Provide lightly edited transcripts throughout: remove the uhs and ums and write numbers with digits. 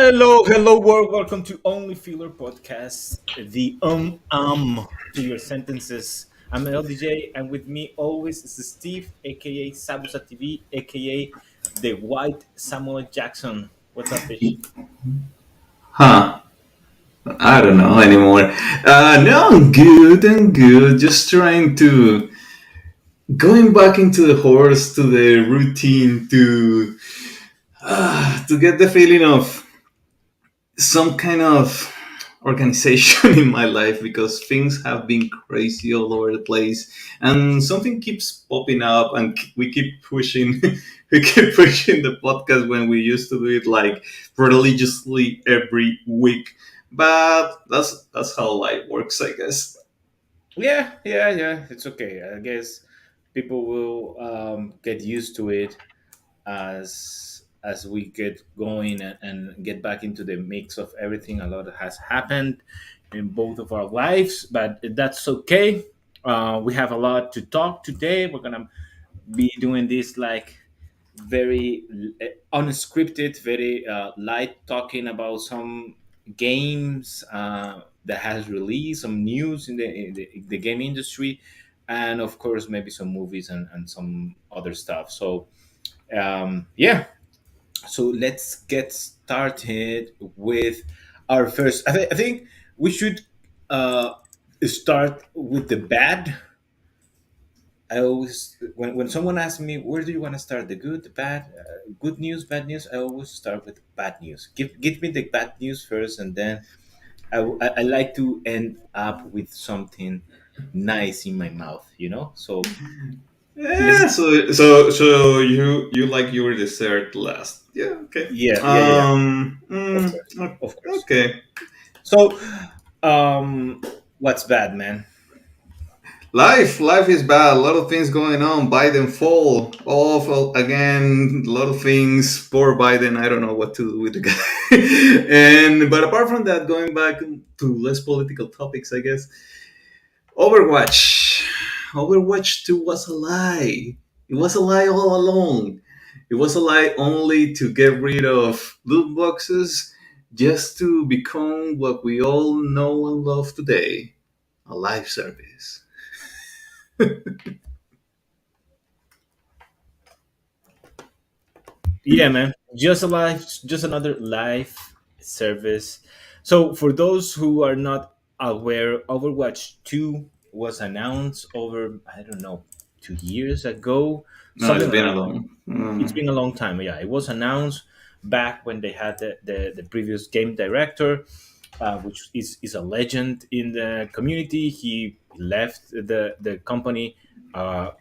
Hello world. Welcome to OnlyFillers Podcast. The to your sentences. I'm LDJ, and with me always is Steve, aka Sabusa TV, aka the White Samuel Jackson. What's up, fish? Huh. I don't know anymore. No, I'm good. I'm good. Just trying to going back into the horse, to the routine, to get the feeling of some kind of organization in my life because things have been crazy all over the place, and something keeps popping up, and we keep pushing. We keep pushing the podcast when we used to do it like religiously every week, but that's how life works, I guess. Yeah. It's okay. I guess people will get used to it as we get going and get back into the mix of everything. A lot has happened in both of our lives, but that's okay. We have a lot to talk today. We're gonna be doing this like very unscripted, very light, talking about some games that has released, some news in the game industry, and of course maybe some movies and some other stuff. So yeah, so let's get started with our first. I think we should uh, start with the bad. I always, when someone asks me, where do you want to start? The good, the bad, good news, bad news? I always start with bad news. Give me the bad news first, and then I like to end up with something nice in my mouth, you know? So let's, Yeah, so you like your dessert last. Yeah, okay. yeah. Of course. Of course. Okay. So, um, what's bad, man? Life is bad. A lot of things going on. Biden fall off again. A lot of things. Poor Biden. I don't know what to do with the guy. And but apart from that, going back to less political topics, I guess. Overwatch. Overwatch 2 was a lie. It was a lie all along. It was a lie only to get rid of loot boxes, just to become what we all know and love today, a live service. Yeah, man. Just a live, just another live service. So, for those who are not aware, Overwatch 2 was announced over, I don't know, 2 years ago, No, it's something been like a that. long. It's been a long time. Yeah, it was announced back when they had the previous game director, which is a legend in the community. He left the company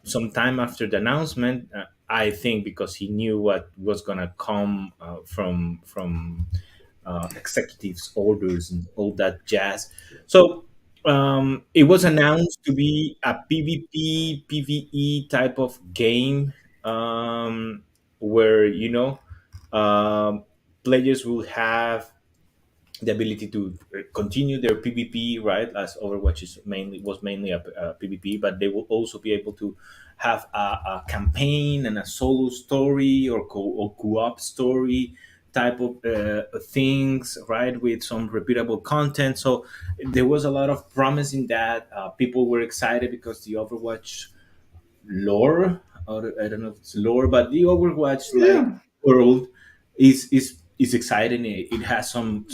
some time after the announcement. I think because he knew what was gonna come from executives' orders and all that jazz. So it was announced to be a PvP PvE type of game, where um, players will have the ability to continue their PvP, right? As Overwatch was mainly a PvP, but they will also be able to have a campaign and a solo story or co-op story type of things, right? With some repeatable content. So there was a lot of promise in that. People were excited because the Overwatch lore, or I don't know if it's lore, but the Overwatch like Yeah. world is exciting. It has some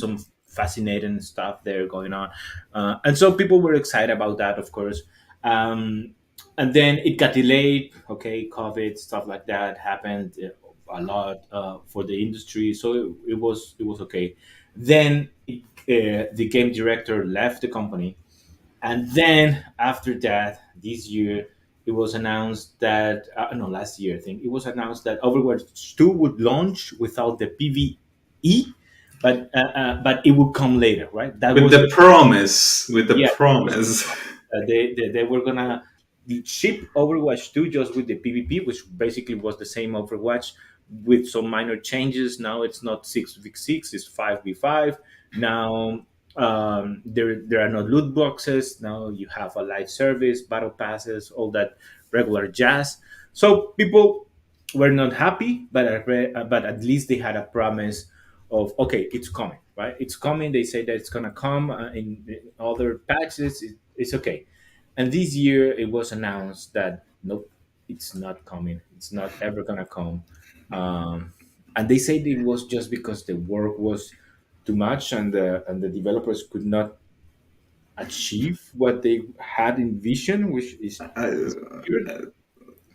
fascinating stuff there going on, and so people were excited about that, of course. Um, and then it got delayed. Okay, COVID stuff like that happened a lot for the industry, so it was okay. Then the game director left the company, and then after that, this year, it was announced that no, last year I think it was announced that Overwatch 2 would launch without the PVE, but it would come later, right? That With was the the promise. With the yeah. That was the promise. promise. They were gonna ship Overwatch 2 just with the PvP, which basically was the same Overwatch with some minor changes. Now it's not 6v6, it's 5v5. Now there are no loot boxes. Now you have a live service, battle passes, all that regular jazz. So people were not happy, but at least they had a promise of okay, it's coming, right? It's coming. They say that it's gonna come in other patches. It's okay. And this year it was announced that nope, it's not coming. It's not ever gonna come. And they said it was just because the work was too much and the developers could not achieve what they had envisioned, which is weird.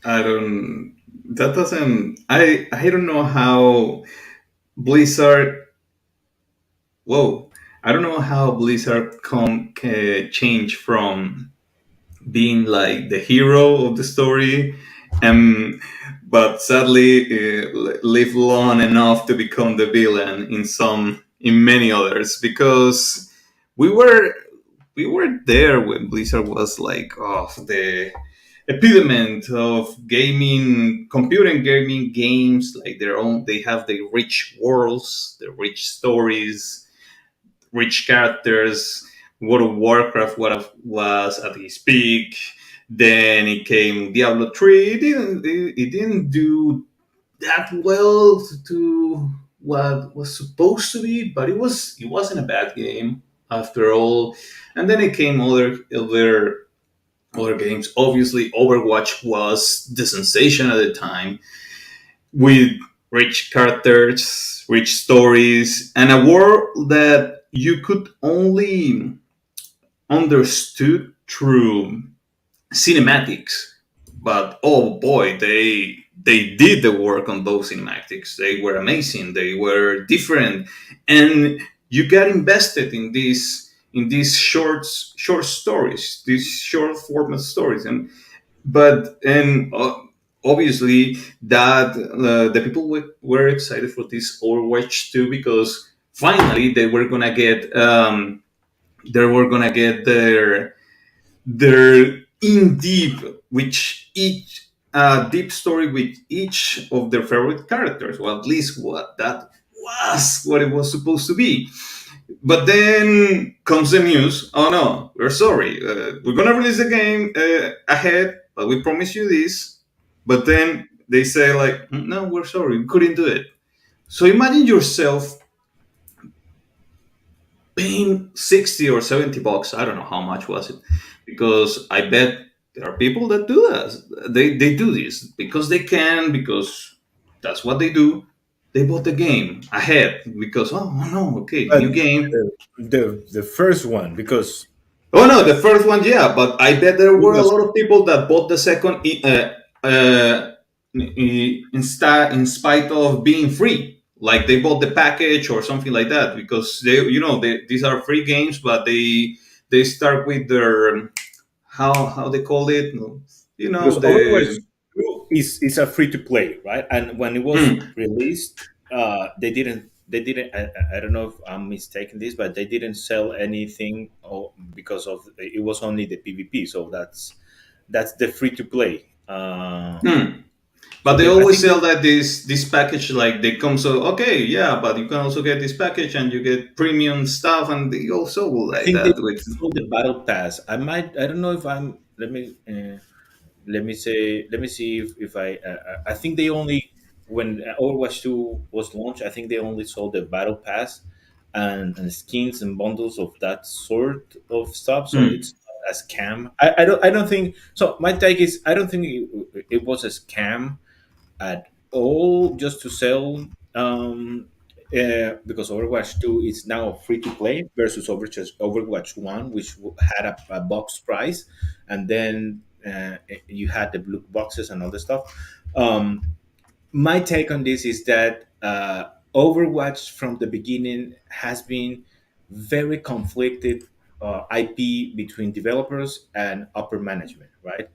I, I don't. That doesn't. I don't know how Blizzard. Whoa. I don't know how Blizzard change from being like the hero of the story, and but sadly live long enough to become the villain in many others, because we were we were there when Blizzard was like, oh, the epitome of gaming, computer and gaming games, like their own. They have the rich worlds, the rich stories, rich characters. World of Warcraft was at its peak. Then it came Diablo 3. It didn't do that well to what was supposed to be, but it wasn't a bad game after all. And then it came other games. Obviously, Overwatch was the sensation at the time, with rich characters, rich stories, and a world that you could only understood through cinematics. But oh boy, they did the work on those cinematics. They were amazing. They were different, and you got invested in these short stories, these short format stories. And obviously that the people were excited for this Overwatch too, because finally they were gonna get their in deep, which each deep story with each of their favorite characters, or at least what that was what it was supposed to be. But then comes the news. Oh no, we're sorry. We're gonna release the game ahead, but we promise you this. But then they say like, no, we're sorry, we couldn't do it. So imagine yourself paying 60 or 70 bucks. I don't know how much was it, because I bet there are people that do that. They do this because they can, because that's what they do. They bought the game ahead because, oh no, okay, But new game. the first one, because Oh no, the first one, yeah, but I bet there it were a was lot of people that bought the second, in spite of being free. Like they bought the package or something like that, because these are free games, but they start with their, how they call it, because Overwatch the 2 is a free to play, right? And when it was mm, released, they didn't. I don't know if I'm mistaken this, but they didn't sell anything because of it was only the PvP. So that's the free to play. mm. So But they I always think sell that this package, like they come, so okay, yeah, but you can also get this package and you get premium stuff, and they also will I like think they that with. sold the battle pass. I don't know if I'm. Let me see if I think they only when Overwatch 2 was launched, I think they only sold the battle pass and skins and bundles of that sort of stuff. So Hmm. it's not a scam. I don't think so. My take is I don't think it was a scam at all just to sell, because Overwatch 2 is now free to play versus Overwatch 1, which had a box price, and then you had the blue boxes and all the stuff. My take on this is that Overwatch from the beginning has been very conflicted IP between developers and upper management, right?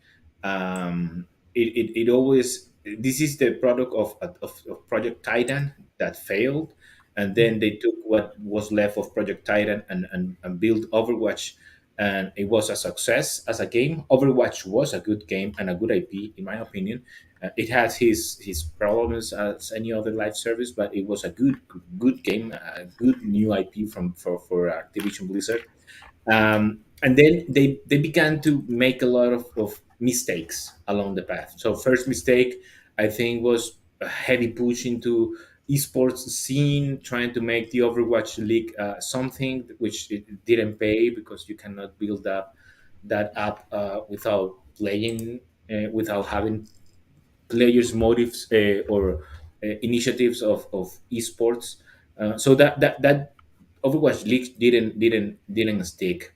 It always this is the product of Project Titan that failed, and then they took what was left of Project Titan and built Overwatch, and it was a success as a game. Overwatch was a good game and a good IP, in my opinion. It has his problems as any other live service, but it was a good game, a good new IP for Activision Blizzard. And then they began to make a lot of mistakes along the path. So first mistake, I think, was a heavy push esports scene, trying to make the Overwatch League something which it didn't pay, because you cannot build up that app without playing, without having players' motives or initiatives of esports. So that Overwatch League didn't stick,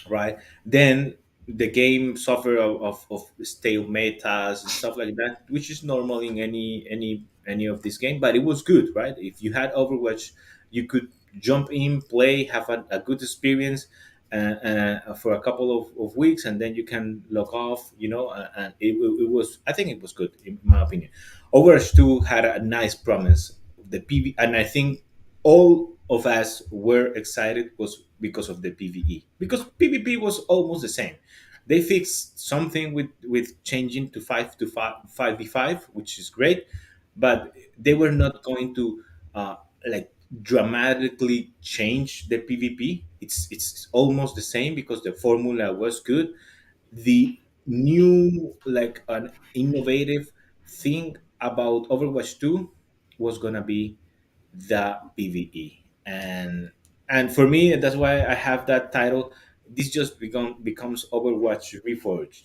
right? Then the game suffer of stale metas and stuff like that, which is normal in any of this game. But it was good, right? If you had Overwatch, you could jump in, play, have a good experience for a couple of weeks, and then you can log off. And it was, I think it was good in my opinion. Overwatch 2 had a nice promise. The PV, and I think all of us were excited was because of the PVE, because PvP was almost the same. They fixed something with changing to 5v5, which is great, but they were not going to like dramatically change the PvP. It's almost the same because the formula was good. The new, like, an innovative thing about Overwatch 2 was gonna be the PvE. And for me, that's why I have that title. This just becomes Overwatch Reforged.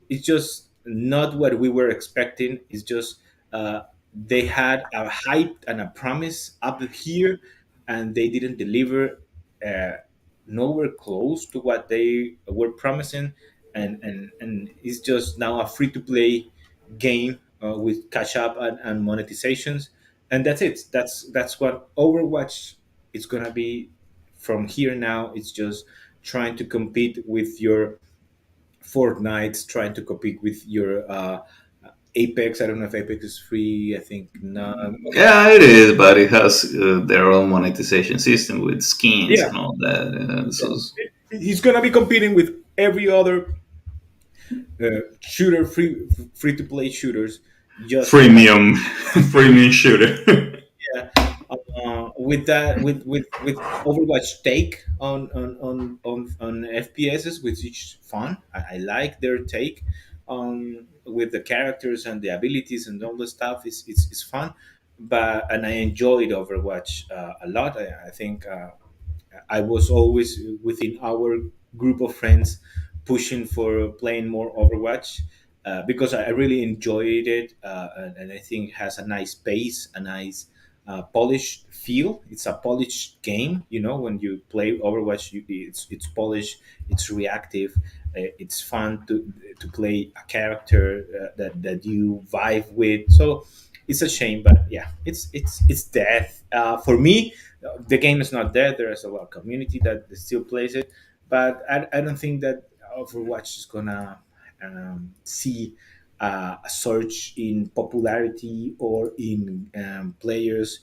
It's just not what we were expecting. It's just they had a hype and a promise up here, and they didn't deliver. Nowhere close to what they were promising, and it's just now a free to play game with cash up and monetizations, and that's it. That's what Overwatch is gonna be from here now. It's just trying to compete with your Fortnite, trying to compete with your Apex. I don't know if Apex is free. I think not. Yeah, it is, but it has their own monetization system with skins Yeah, and all that. he's gonna be competing with every other shooter, free to play shooters, just Freemium, freemium shooter. yeah, with that, with Overwatch take on FPSs, which is fun. I like their take with the characters and the abilities and all the stuff. It's fun, and I enjoyed Overwatch a lot. I think I was always within our group of friends pushing for playing more Overwatch because I really enjoyed it, and I think it has a nice pace, a nice polished feel. It's a polished game. When you play Overwatch, it's polished, it's reactive, it's fun to play a character that you vibe with. So it's a shame, but yeah, it's death for me. The game is not dead. There is a lot of community that still plays it, but I don't think that Overwatch is gonna see a surge in popularity or in players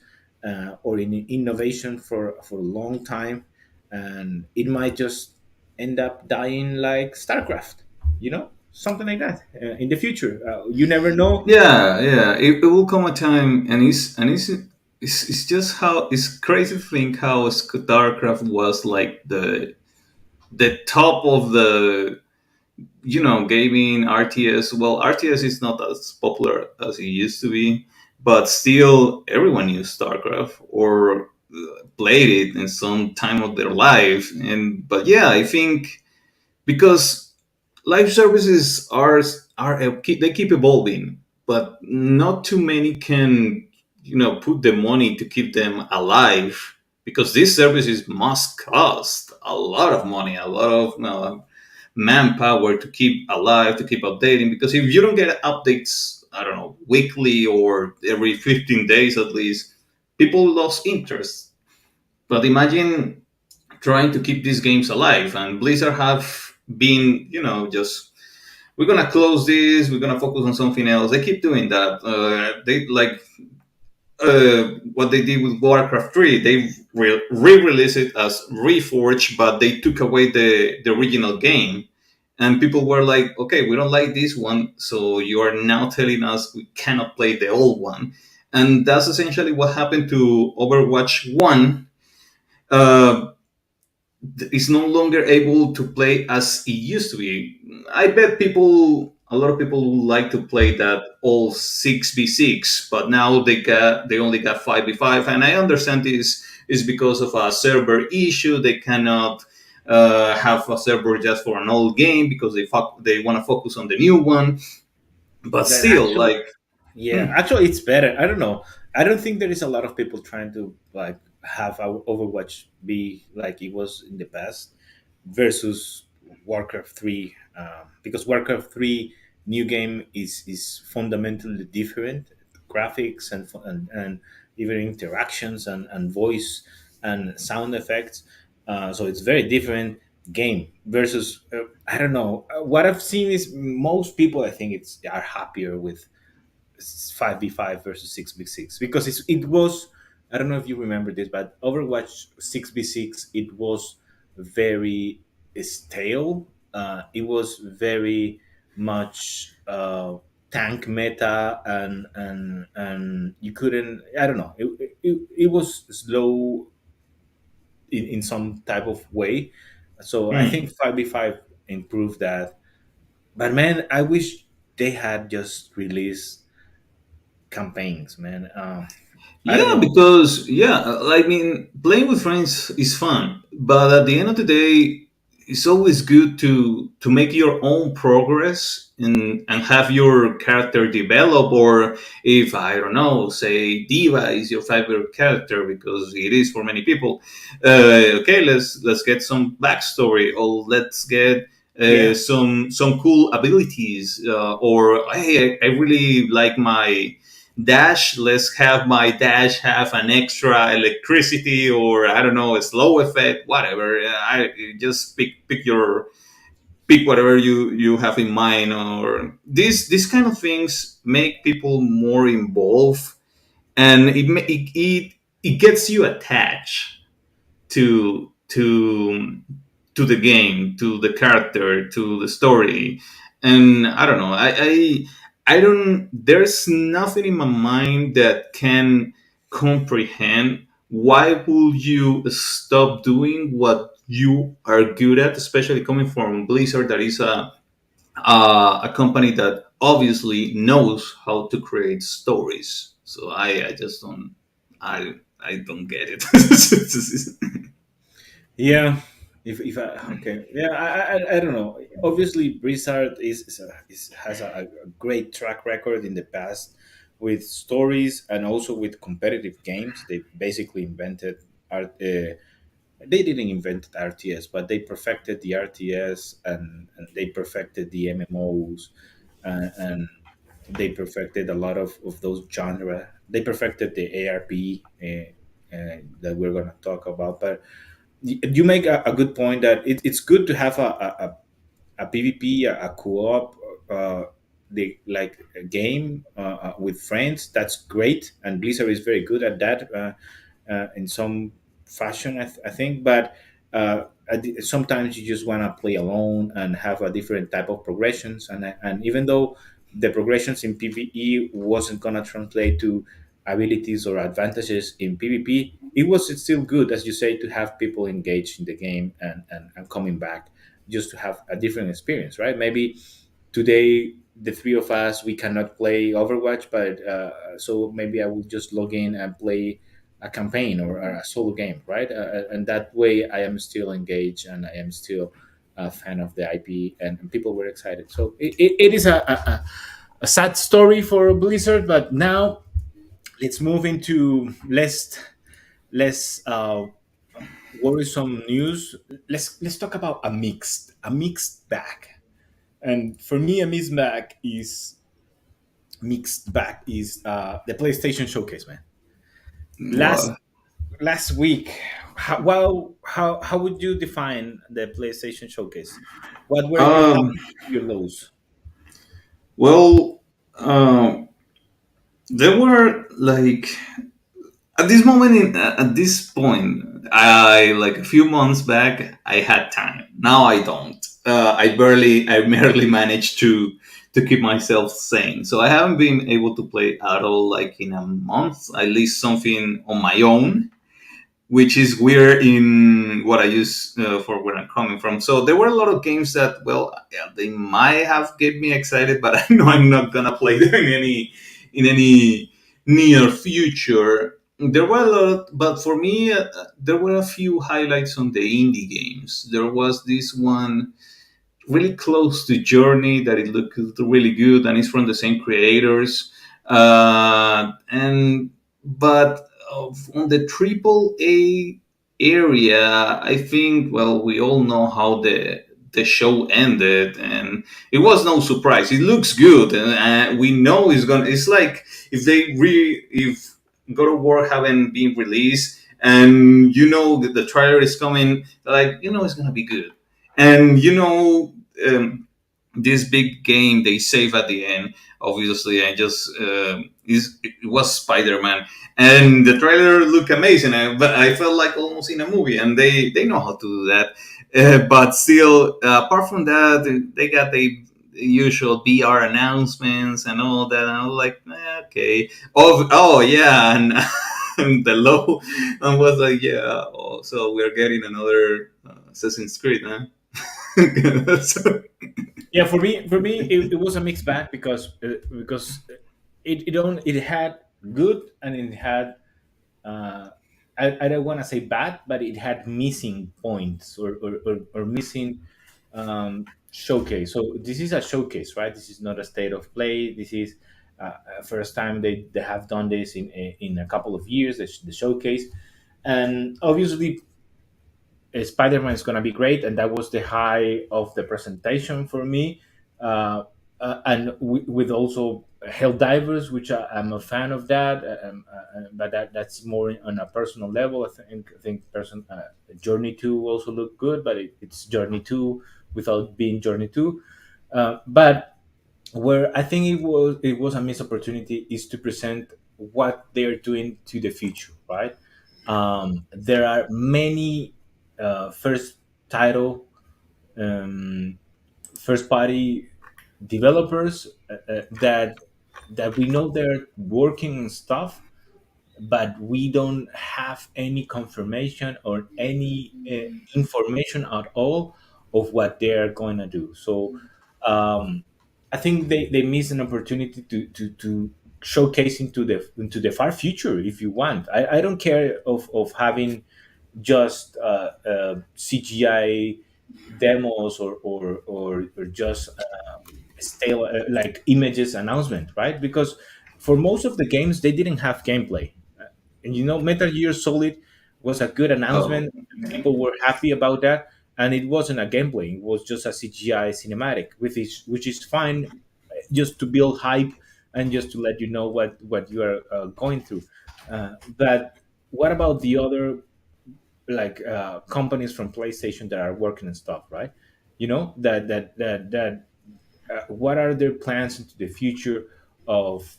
or in innovation for a long time, and it might just end up dying like StarCraft, something like that in the future. You never know. Yeah, yeah. It will come a time, and it's just how it's crazy to think how StarCraft was like the top of the gaming RTS. Well, RTS is not as popular as it used to be, but still everyone knew StarCraft or played it in some time of their life. And but yeah, I think because live services they keep evolving, but not too many can put the money to keep them alive, because these services must cost a lot of money, a lot of manpower to keep alive, to keep updating. Because if you don't get updates, I don't know, weekly or every 15 days at least, people lost interest. But imagine trying to keep these games alive, and Blizzard have been, just we're gonna close this, we're gonna focus on something else. They keep doing that. They like what they did with Warcraft 3. They re-released it as Reforged, but they took away the original game. And people were like, okay, we don't like this one, so you are now telling us we cannot play the old one. And that's essentially what happened to Overwatch 1. Uh, is no longer able to play as it used to be. I bet people a lot of people would like to play that all 6v6, but now they only got 5v5, and I understand this is because of a server issue. They cannot have a server just for an old game because they want to focus on the new one. But That still, actually, like, yeah, hmm, actually, it's better. I don't know. I don't think there is a lot of people trying to like have our Overwatch be like it was in the past versus Warcraft 3, because Warcraft 3 new game is fundamentally different, graphics and even interactions and voice and sound effects. So it's very different game versus I don't know. What I've seen is most people I think it's are happier with 5v5 versus 6v6 because it was, I don't know if you remember this, but Overwatch 6v6 it was very stale. It was very much tank meta and you couldn't, I don't know, it was slow in some type of way. So I hmm. think 5v5 improved that. But man, I wish they had just released campaigns, man. I don't Yeah, know. because yeah, I mean, playing with friends is fun, but at the end of the day, it's always good to make your own progress and have your character develop. Or if I don't know, say Diva is your favorite character because it is for many people. Okay, let's get some backstory, or let's get Yeah, some cool abilities. Or hey, I really like my dash. Let's have my dash have an extra electricity, or I don't know, a slow effect, whatever. I just pick whatever you have in mind. Or these kind of things make people more involved, and it gets you attached to the game, to the character, to the story. And I don't know, I don't. There's nothing in my mind that can comprehend why would you stop doing what you are good at, especially coming from Blizzard, that is a company that obviously knows how to create stories. So I just don't. I don't get it. yeah. If I okay, yeah, I don't know. Obviously, Blizzard has a great track record in the past with stories and also with competitive games. They basically invented art. They didn't invent RTS, but they perfected the RTS and they perfected the MMOs and they perfected a lot of those genre. They perfected the ARP that we're going to talk about. But you make a good point that it's good to have a PvP, a co-op, uh, the like a game with friends. That's great, and Blizzard is very good at that in some fashion, I think. But sometimes you just want to play alone and have a different type of progressions, and even though the progressions in PvE wasn't gonna translate to abilities or advantages in PvP, it was still good, as you say, to have people engaged in the game and coming back just to have a different experience, right? Maybe today the three of us we cannot play Overwatch, but so maybe I will just log in and play a campaign or a solo game, right? And that way I am still engaged and I am still a fan of the IP, and people were excited. So it is a sad story for Blizzard, but now let's move into less worrisome news. Let's talk about a mixed bag. And for me, a mixed bag is the PlayStation Showcase, man. Last Wow. last week, how would you define the PlayStation Showcase? What were your highs, Um, your lows? well, um, there were like at this moment at this point, I like a few months back, I had time. Now I don't. I barely managed to keep myself sane. So I haven't been able to play at all like in a month, at least something on my own. which is weird in what I use for where I'm coming from. So there were a lot of games that, well, yeah, they might have get me excited, but I know I'm not gonna play them in any near future. There were a lot, but for me, there were a few highlights on the indie games. There was this one really close to Journey that it looked really good, and it's from the same creators. And but on the triple A area, I think, well, we all know how the show ended, and it was no surprise. It looks good, and we know it's gonna. It's like if God of War haven't been released, and the trailer is coming, like it's gonna be good, and this big game they save at the end. Obviously, I just it was Spider-Man, and the trailer looked amazing. But I felt like almost in a movie, and they know how to do that. But still, apart from that, they got the usual BR announcements and all that. And I was like, okay, oh yeah, and, and the low, and was like, yeah. Oh, so we're getting another Assassin's Creed, huh? So, Yeah, for me, it was a mixed bag because it had good and it had uh, I don't want to say bad, but it had missing points or missing showcase. So this is a showcase, right? This is not a state of play. This is first time they have done this in a couple of years. The showcase, and obviously Spider-Man is going to be great, and that was the high of the presentation for me. Uh, and with also Helldivers, which I'm a fan of that, but that's more on a personal level. I think Journey 2 also looked good, but it's Journey 2 without being Journey 2. But where I think it was a missed opportunity is to present what they're doing to the future, right? There are many first title, um, first party developers that we know they're working on stuff, but we don't have any confirmation or any information at all of what they're going to do. So I think they miss an opportunity to showcase into the far future if you want. I don't care of having just CGI demos or just stale like images announcement, right? Because for most of the games they didn't have gameplay. And Metal Gear Solid was a good oh, announcement. People were happy about that, and it wasn't a gameplay. It was just a CGI cinematic, which is fine, just to build hype and just to let you know what you are going through. But what about the other like companies from PlayStation that are working and stuff, right? What are their plans into the future of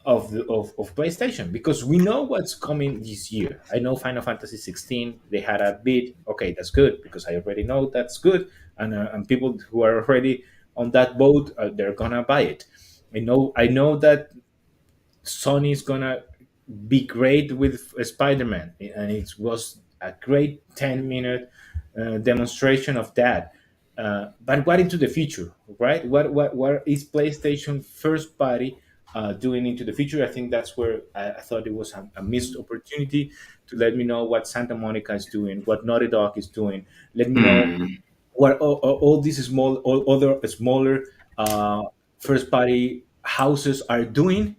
PlayStation? Because we know what's coming this year. I know Final Fantasy 16 they had a bit. Okay, that's good because I already know that's good, and people who are already on that boat, they're gonna buy it. I know that Sony is gonna be great with Spider-Man, and it was a great 10-minute demonstration of that. But what into the future, right? What is PlayStation first party doing into the future? I think that's where I thought it was a missed opportunity to let me know what Santa Monica is doing, what Naughty Dog is doing. Let me know hmm. what all these other smaller first party houses are doing.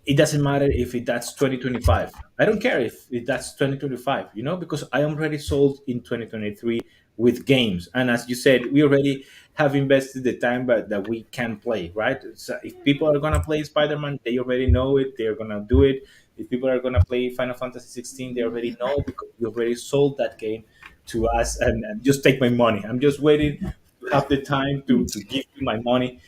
It doesn't matter if that's 2025. I don't care if that's 2025, because I am already sold in 2023 with games. And as you said, we already have invested the time but that we can play, right? So if people are going to play Spider-Man, they already know it. They're going to do it. If people are going to play Final Fantasy 16, they already know because we already sold that game to us, and just take my money. I'm just waiting to have the time to give you my money.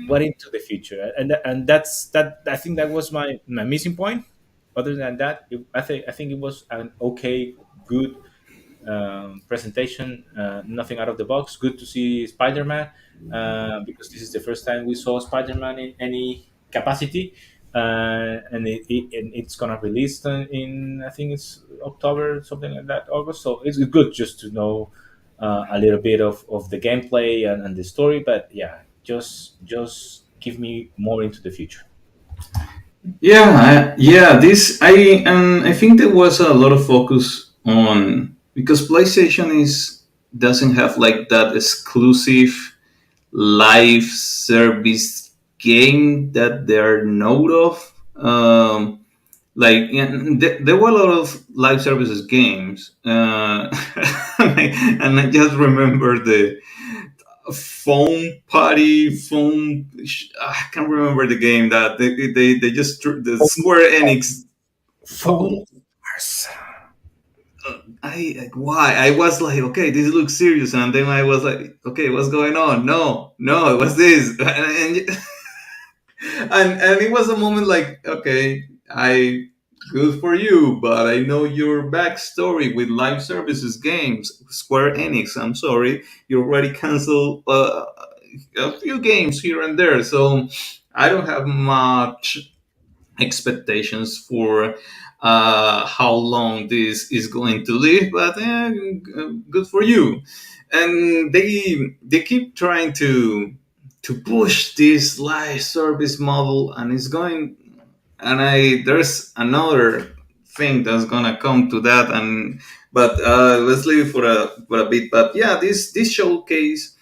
What into the future, and that's that. I think that was my missing point. Other than that, I think it was an okay, good presentation. Nothing out of the box. Good to see Spider-Man, because this is the first time we saw Spider-Man in any capacity. and it's gonna release in I think it's October, something like that, August. So it's good just to know a little bit of the gameplay and the story. But yeah, just give me more into the future. Yeah. This I think there was a lot of focus on because PlayStation is doesn't have like that exclusive live service game that they're known of. Like yeah, there were a lot of live services games, and I just remember the phone party phone. I can't remember the game that they just the Square Enix. Phone Oh, Wars. why I was like, okay, this looks serious, and then I was like, okay, what's going on? No, it was this, and it was a moment like, okay, I good for you, but I know your backstory with live services games, Square Enix. I'm sorry, you already canceled a few games here and there, so I don't have much expectations for how long this is going to live, but good for you. And they keep trying to push this live service model, and it's going. And I there's another thing that's gonna come to that, and but let's leave it for a bit. But yeah, this showcase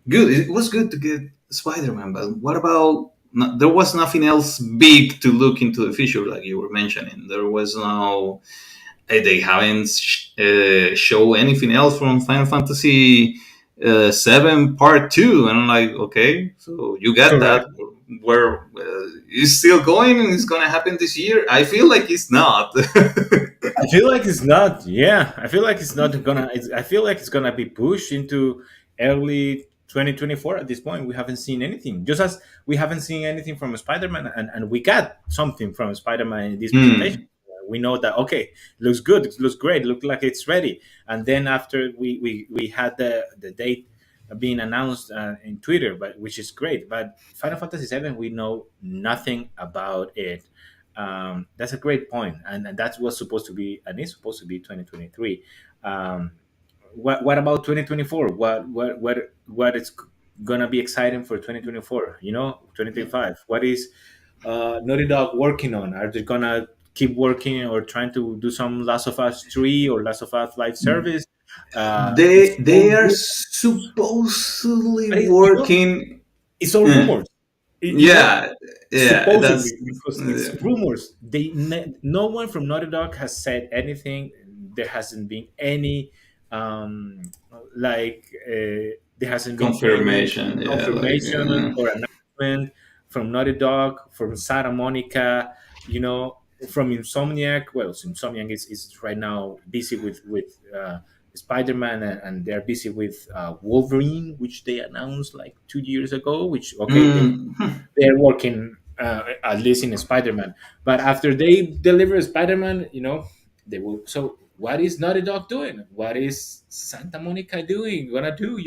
good. It was good to get Spider-Man, but what about? There was nothing else big to look into the future, like you were mentioning. There was no. They haven't show anything else from Final Fantasy Seven Part Two, and I'm like, okay, so you got Correct. that. Where is still going, and it's gonna happen this year? I feel like it's not. I feel like it's not. Yeah, I feel like it's not gonna. I feel like it's gonna be pushed into early 2024. At this point, we haven't seen anything. Just as we haven't seen anything from Spider-Man, and we got something from Spider-Man in this presentation. Hmm. We know that okay, looks good, it looks great, look like it's ready. And then after we had the date being announced in Twitter, but which is great. But Final Fantasy VII, we know nothing about it. That's a great point, and that was supposed to be, and it's supposed to be 2023. What about 2024? What is gonna be exciting for 2024? 2025. What is Naughty Dog working on? Are they gonna keep working or trying to do some Last of Us 3 or Last of Us live service? It's all They are rumors, supposedly but working. it's all eh, rumors. You know, yeah, yeah. supposedly, That's because it's rumors. No one from Naughty Dog has said anything. There hasn't been any um like there hasn't been any confirmation. Yeah, like confirmation or announcement from Naughty Dog, from Santa Monica, from Insomniac. Well, Insomniac is right now busy with Spider-Man, and they're busy with Wolverine, which they announced like 2 years ago. Which okay, mm, they're working at least in Spider-Man. But after they deliver Spider-Man, they will. So what is Naughty Dog doing? What is Santa Monica doing? Gonna do?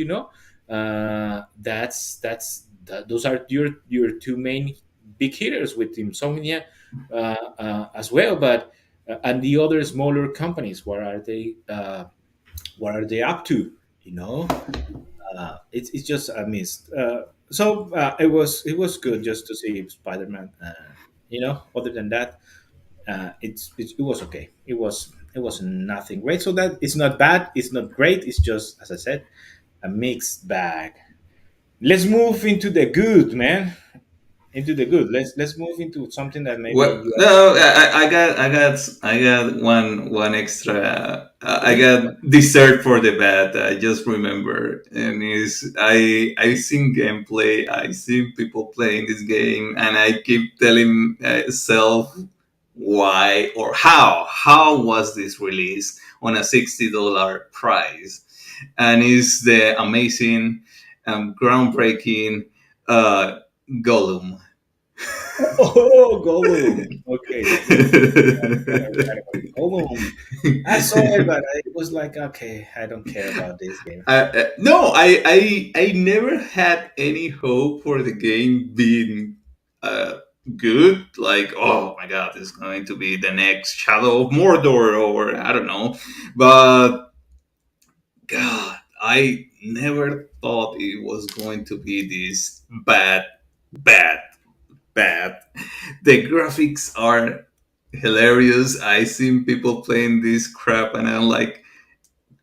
Those are your two main big hitters with Insomnia as well. But and the other smaller companies, what are they up to? You know, it's just a miss. It was good just to see Spider-Man. Other than that, it was okay. It was nothing great. So that it's not bad. It's not great. It's just, as I said, a mixed bag. Let's move into the good, man. Into the good. Let's move into something that maybe well, you are. no, I got one extra. I got dessert for the bad. I just remember, and is I seen gameplay. I seen people playing this game, and I keep telling myself why or how was this released on a $60 price, and it's the amazing, groundbreaking uh, Gollum. Oh, Gollum. Okay, Gollum. I saw it, but it was like, okay, I don't care about this game. No, I never had any hope for the game being good, like, oh my god, it's going to be the next Shadow of Mordor, or I don't know. But God, I never thought it was going to be this bad, bad, bad. The graphics are hilarious. I seen people playing this crap, and I'm like,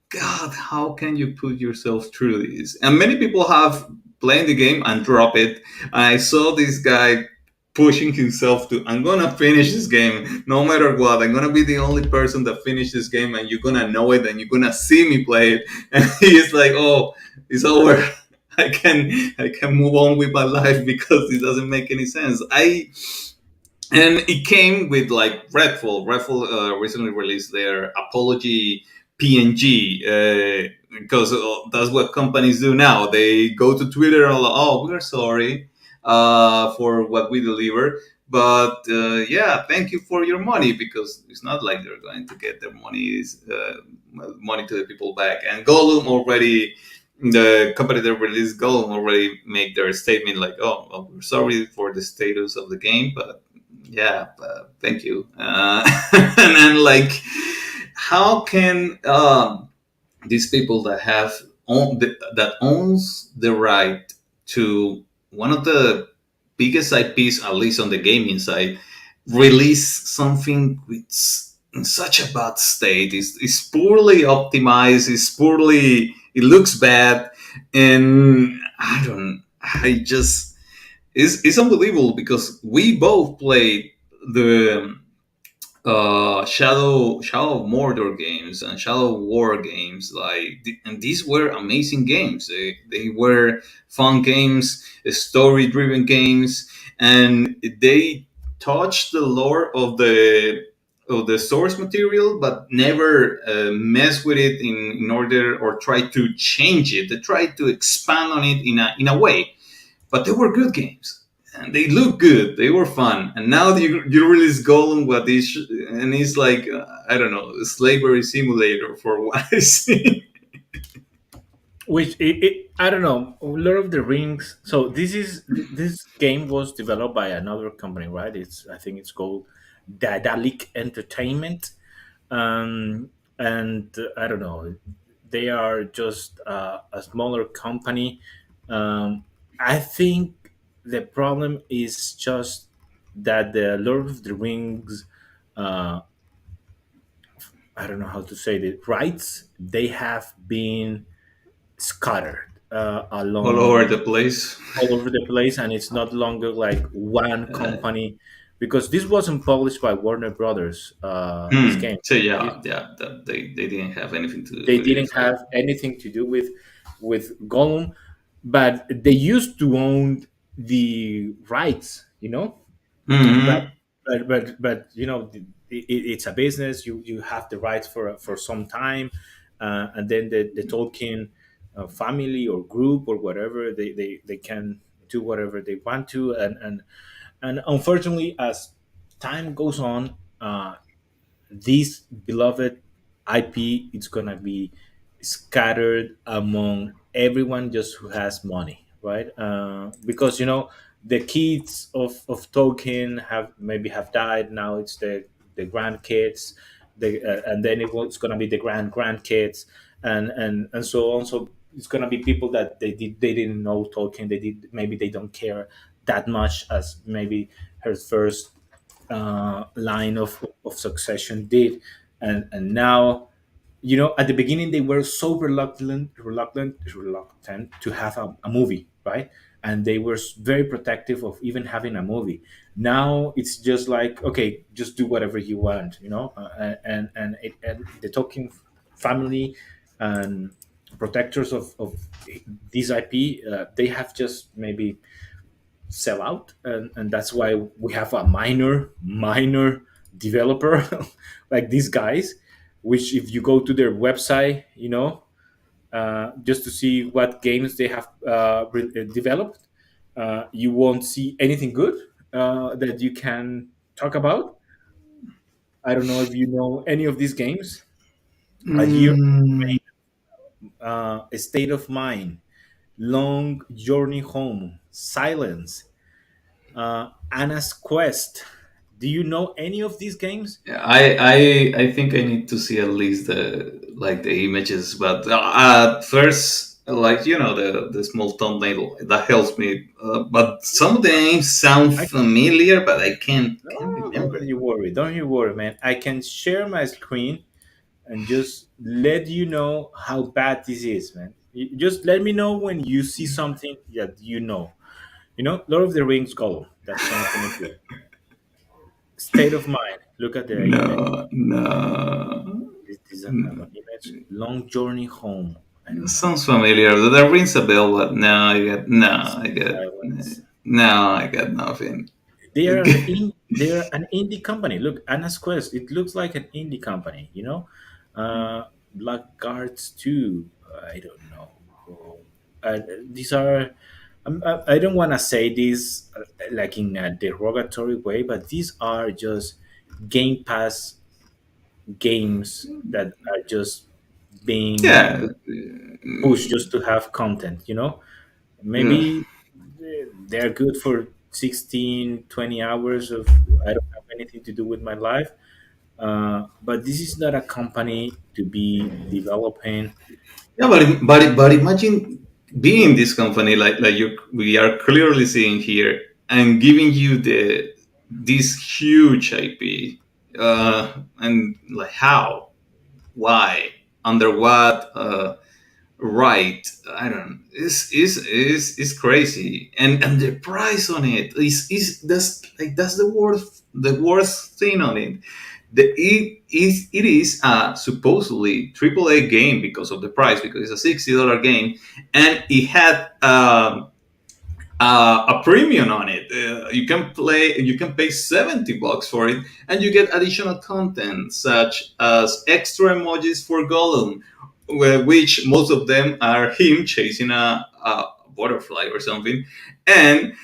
God, how can you put yourself through this? And many people have played the game and drop it. I saw this guy pushing himself to, I'm gonna finish this game no matter what. I'm gonna be the only person that finished this game, and you're gonna know it, and you're gonna see me play it. And he's like, oh, it's over. I can move on with my life because it doesn't make any sense. I And it came with like Redfall. Redfall recently released their apology PNG, because that's what companies do now. They go to Twitter and like, oh, we're sorry for what we deliver, but yeah, thank you for your money, because it's not like they're going to get their money to the people back. And Gollum already. The company that released Gollum already made their statement like, "Oh, well, we're sorry for the status of the game, but yeah, thank you." And then like, how can these people that that owns the right to one of the biggest IPs, at least on the gaming side, release something with in such a bad state? It's poorly optimized. It looks bad, and I just, it's unbelievable, because we both played the Shadow of Mordor games and Shadow of War games, and these were amazing games. They were fun games, story driven games, and they touched the lore of the source material, but never mess with it in order, or try to change it. They tried to expand on it in a way, but they were good games, and they look good. They were fun. And now you release Golem, and it's like, I don't know, a slavery simulator for what I see. Which I don't know, Lord of the Rings. So this game was developed by another company, right? It's, I think it's called Daedalic Entertainment. And I don't know, they are just a smaller company. I think the problem is just that the Lord of the Rings, uh, I don't know how to say the rights, they have been scattered All over along the place. all over the place, and it's not longer like one company, because this wasn't published by Warner Brothers. This game, So this, yeah, yeah, they didn't have anything to do they with it. didn't So. have anything to do with Gollum, but they used to own the rights, but Hmm. but it's a business. You have the rights for some time, and then the Tolkien family or group or whatever, they can do whatever they want to, and unfortunately, as time goes on, this beloved IP is gonna be scattered among everyone just who has money, right? Because the kids of Tolkien have died. Now it's the grandkids, and then it's gonna be the grandkids, and so on. So it's gonna be people that they didn't know Tolkien. Maybe they don't care that much as maybe her first line of succession did, and now, at the beginning they were so reluctant to have a movie, right? And they were very protective of even having a movie. Now it's just like, okay, just do whatever you want, and the Tolkien family and protectors of this IP, they have just maybe sell out, and that's why we have a minor developer like these guys, which if you go to their website, just to see what games they have developed, you won't see anything good that you can talk about. I don't know if you know any of these games. A year, Mm, a state of mind, long journey home, silence. Anna's Quest. Do you know any of these games? I think I need to see at least the images, but first, like, the small thumbnail that helps me. But some of the names sound I familiar, but I can't No, remember. don't you worry. Don't you worry, man. I can share my screen and just let you know how bad this is, man. Just let me know when you see something that you know. Lord of the Rings Gollum. That's something good. State of Mind. Look at the image. No, no. This is an image. Long Journey Home. I don't know. Sounds familiar. That rings a bell, but Silence. no, I got nothing. They are an indie company. Look, Anna's Quest. It looks like an indie company. Black Guards too. I don't know. These are. I don't want to say this like in a derogatory way, but these are just Game Pass games that are just being Yeah, pushed just to have content. uh, Maybe they're good for 16, 20 hours of I don't have anything to do with my life. But this is not a company to be developing. yeah, but imagine being this company like we are clearly seeing here and giving you this huge IP, and like how, why, under what right, I don't, is crazy, and the price on it is that's the worst thing on it. It is supposedly AAA game because of the price, because it's a $60 game, and it had a premium on it. You can pay $70 for it, and you get additional content such as extra emojis for Gollum, which most of them are him chasing a butterfly or something. And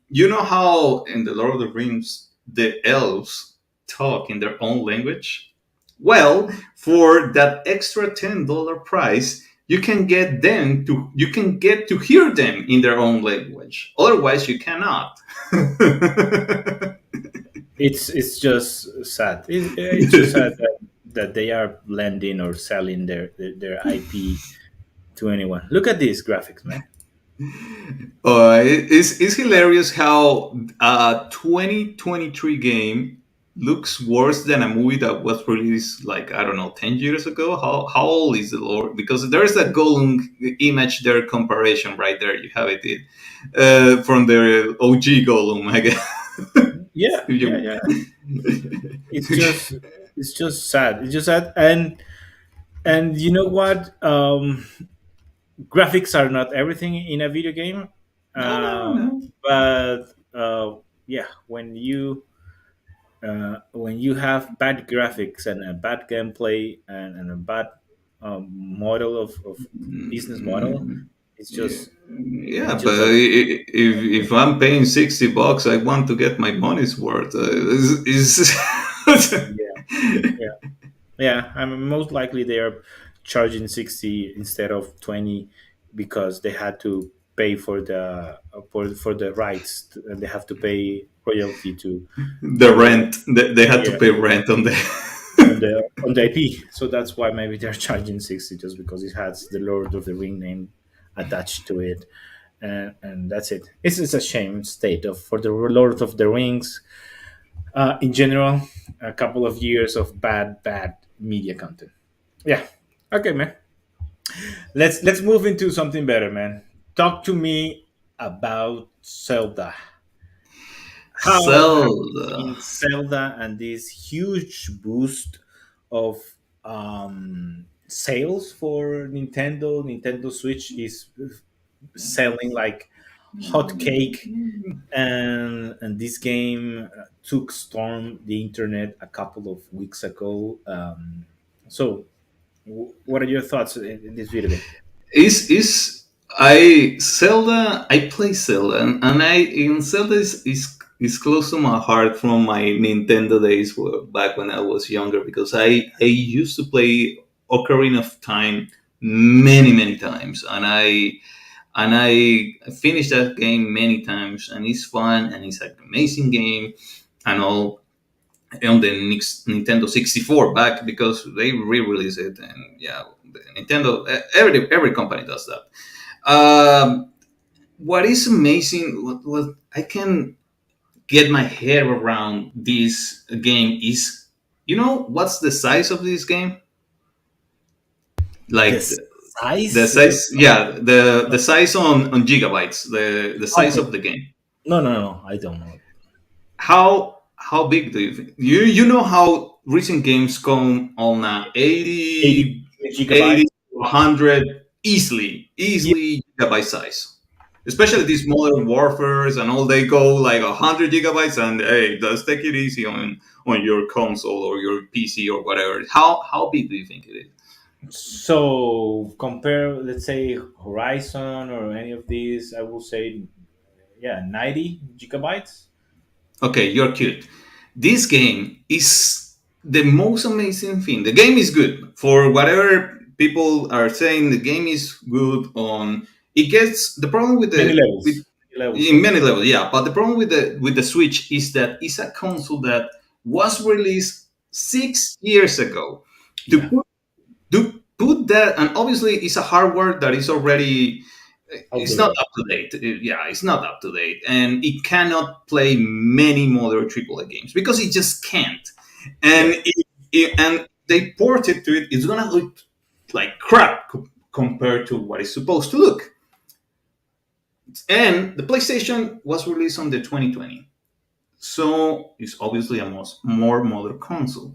you know how in the Lord of the Rings the elves talk in their own language? Well, for that extra $10 price, you can get to hear them in their own language. Otherwise, you cannot. It's just sad. It's just sad that they are lending or selling their IP to anyone. Look at these graphics, man. It's hilarious how a 2023 game looks worse than a movie that was released, like, I don't know, 10 years ago. How old is the Lord? Because there's that Golem image there comparison right there. You have it, from the OG Golem, I guess. Yeah, yeah, You- yeah. It's just it's just sad. It's just sad, and you know what? Graphics are not everything in a video game, no, no, uh, no. but yeah, when you have bad graphics and a bad gameplay and a bad model of business model, it's Yeah, just yeah, it's but just a if I'm paying $60, I want to get my money's worth. yeah, yeah, yeah. I mean, most likely they are charging 60 instead of 20 because they had to pay for the rights, and they have to pay royalty the to rent. They had to yeah pay rent on the. on the IP. So that's why maybe they're charging 60 just because it has the Lord of the Ring name attached to it, and that's it. It's a shame state of for the Lord of the Rings in general. A couple of years of bad media content. Yeah. Okay, man. Let's move into something better, man. Talk to me about Zelda. How have you Zelda. seen Zelda and this huge boost of sales for Nintendo? Nintendo Switch is selling like hot cake, and this game took storm the internet a couple of weeks ago. So, what are your thoughts in this video game? Is I Zelda? I play Zelda, and I in Zelda is close to my heart from my Nintendo days, back when I was younger, because I used to play Ocarina of Time many times, and and I finished that game many times, and it's fun and it's an amazing game and all on the Nintendo 64 back because they re-released it, and yeah, the Nintendo, every company does that. What is amazing, what I can get my head around this game is, what's the size of this game? The Like the size? size, yeah, the size on gigabytes, the size Okay. of the game. No, no, no. I don't know. How big do you think? You know how recent games come on 80 80 gigabytes. 100 easily Yeah. gigabyte size, especially these modern warfares and all, they go like 100 gigabytes, and hey, let's take it easy on your console or your PC or whatever. How big do you think it is? So compare, let's say, Horizon or any of these. I will say, yeah, 90 gigabytes. Okay, you're cute. This game is the most amazing thing. The game is good for whatever people are saying. The game is good on. It gets the problem with Many the with levels. Many levels in of. many levels, yeah. But the problem with the Switch is that it's a console that was released 6 years ago. To Yeah, put that, and obviously it's a hardware that is already, it's not outdated. up to date. Yeah, it's not up to date, and it cannot play many modern AAA games because it just can't. Yeah. And and they port it to it. It's gonna look like crap compared to what it's supposed to look. And the PlayStation was released on the 2020, so it's obviously a more modern console.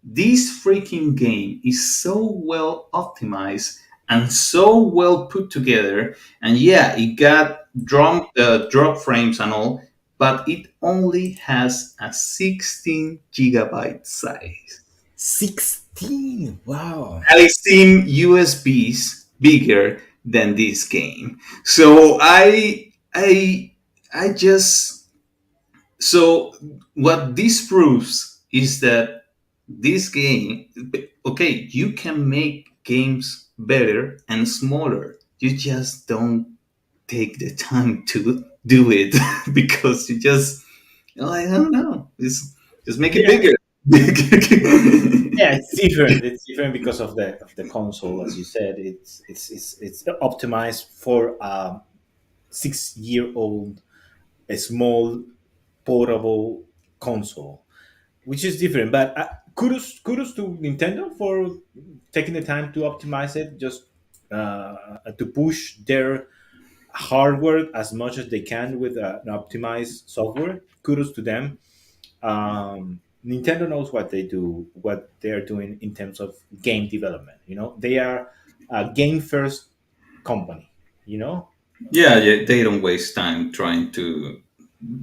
This freaking game is so well optimized and so well put together, and yeah, it got drop frames and all, but it only has a 16 gigabyte size. 16. Wow. I've seen USBs bigger than this game, so I just so what this proves is that this game, okay, you can make games better and smaller. You just don't take the time to do it because you just, I don't know, just make it Yeah. bigger. Yeah, it's different. It's different because of the console, as you said. It's optimized for a 6 year old, a small portable console, which is different. But kudos to Nintendo for taking the time to optimize it, just to push their hardware as much as they can with an optimized software. Kudos to them. Nintendo knows what they do, what they are doing in terms of game development. They are a game first company. You know, Yeah, yeah, they don't waste time trying to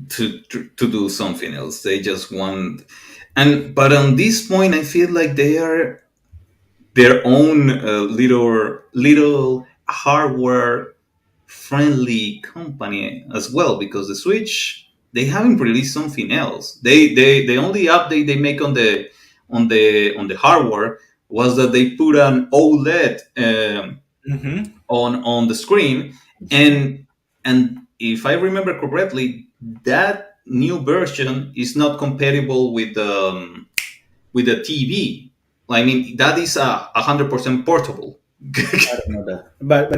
do something else. They just want, and but on this point, I feel like they are their own little hardware friendly company as well, because the Switch, they haven't released something else. They the only update they make on the hardware was that they put an OLED mm-hmm. on the screen, and if I remember correctly, that new version is not compatible with the TV. I mean, that is 100% portable. I don't know that, but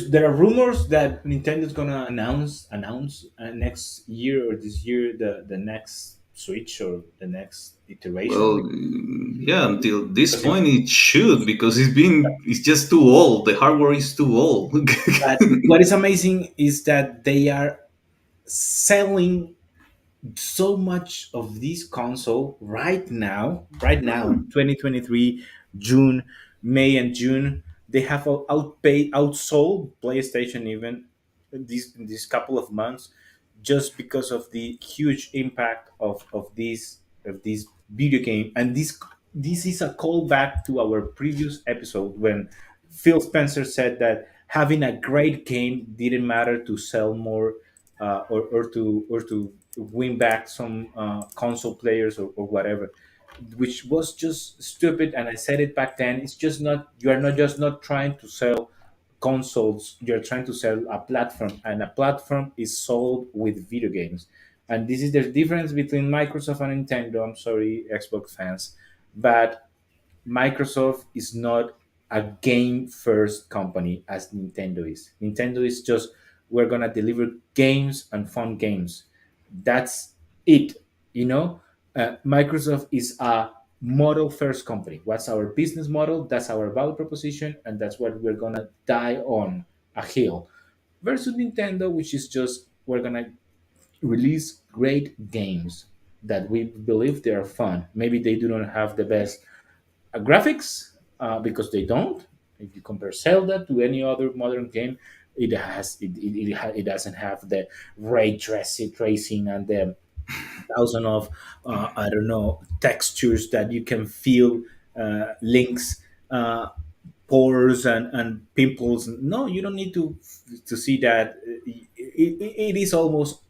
there are rumors that Nintendo's gonna announce next year or this year the next Switch or the next iteration. Well, yeah, until this Because point it should, because it's just too old. The hardware is too old. but what is amazing is that they are selling so much of this console right now, 2023, June, May and June. They have outsold PlayStation even these couple of months, just because of the huge impact of this video game. And this is a callback to our previous episode when Phil Spencer said that having a great game didn't matter to sell more, or to win back some console players, or whatever, which was just stupid. And I said it back then. It's just not, you are not just not trying to sell consoles. You're trying to sell a platform, and a platform is sold with video games. And this is the difference between Microsoft and Nintendo. I'm sorry, Xbox fans, but Microsoft is not a game first company as Nintendo is. Nintendo is just, we're gonna deliver games and fun games. That's it. You know, Microsoft is a model first company. What's our business model? That's our value proposition, and that's what we're gonna die on a hill. Versus Nintendo, which is just, we're gonna release great games that we believe they are fun. Maybe they do not have the best graphics, because they don't. If you compare Zelda to any other modern game, it doesn't have the tracing and the thousand of I don't know, textures that you can feel, links, pores and pimples. No, you don't need to see that. It is almost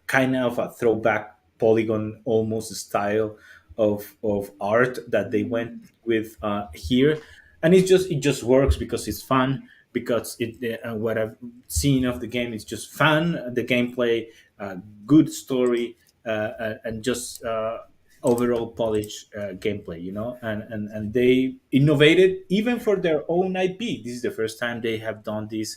kind of a throwback polygon almost style of art that they went with here, and it just works because it's fun, because what I've seen of the game is just fun, the gameplay, good story, and just overall polished gameplay, and they innovated even for their own IP. This is the first time they have done this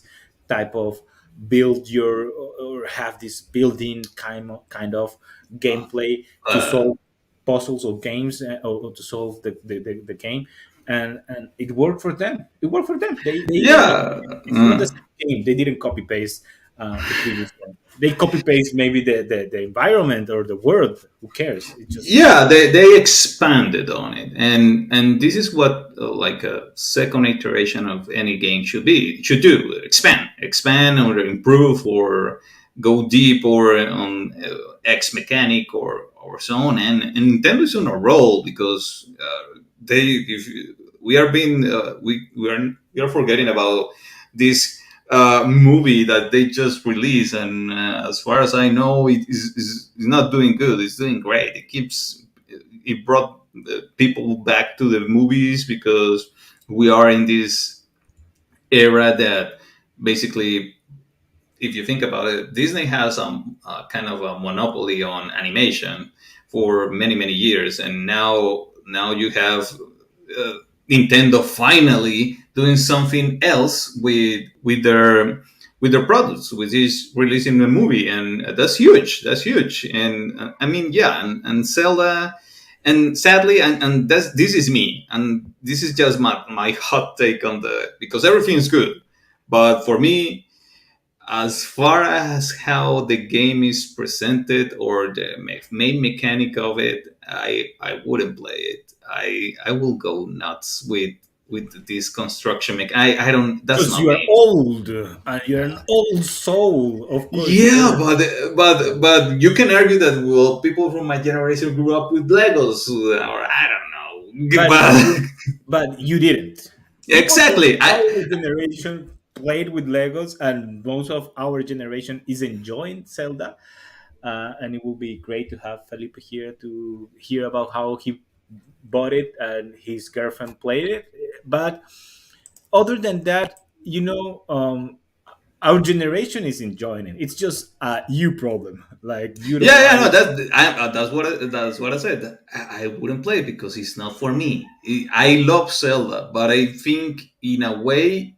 type of build your, or have this building kind of gameplay to Uh, solve puzzles or games, or to solve the game, and it worked for them. They innovated. yeah. It's not the same game. They didn't copy paste the previous one. They copy paste maybe the environment or the world. Who cares? It just Yeah, they expanded on it, and this is what like a second iteration of any game should do: expand or improve or go deep or on X mechanic or so on. And Nintendo's on a roll because they if we are being we are forgetting about this movie that they just released, and as far as I know, is not doing good. It's doing great. It brought people back to the movies because we are in this era that basically, if you think about it, Disney has kind of a monopoly on animation for many years, and now you have uh, Nintendo finally doing something else with their products, which is releasing a movie, and that's huge. That's huge, and I mean, yeah, and Zelda. And sadly, and this is me, and this is just my hot take on the, because everything is good, but for me, as far as how the game is presented or the main mechanic of it, I wouldn't play it. I will go nuts with this construction I don't. That's because not you are me. old, and you're an old soul. Of course, you Yeah, will. but you can argue that, well, people from my generation grew up with Legos, or I don't know, But but but you didn't. People from exactly. our generation played with Legos, and most of our generation is enjoying Zelda. And it will be great to have Felipe here to hear about how he bought it and his girlfriend played it. But other than that, our generation is enjoying it. It's just a you problem. Like you don't Yeah, like. no, that's what I said. I wouldn't play it because it's not for me. I love Zelda, but I think in a way,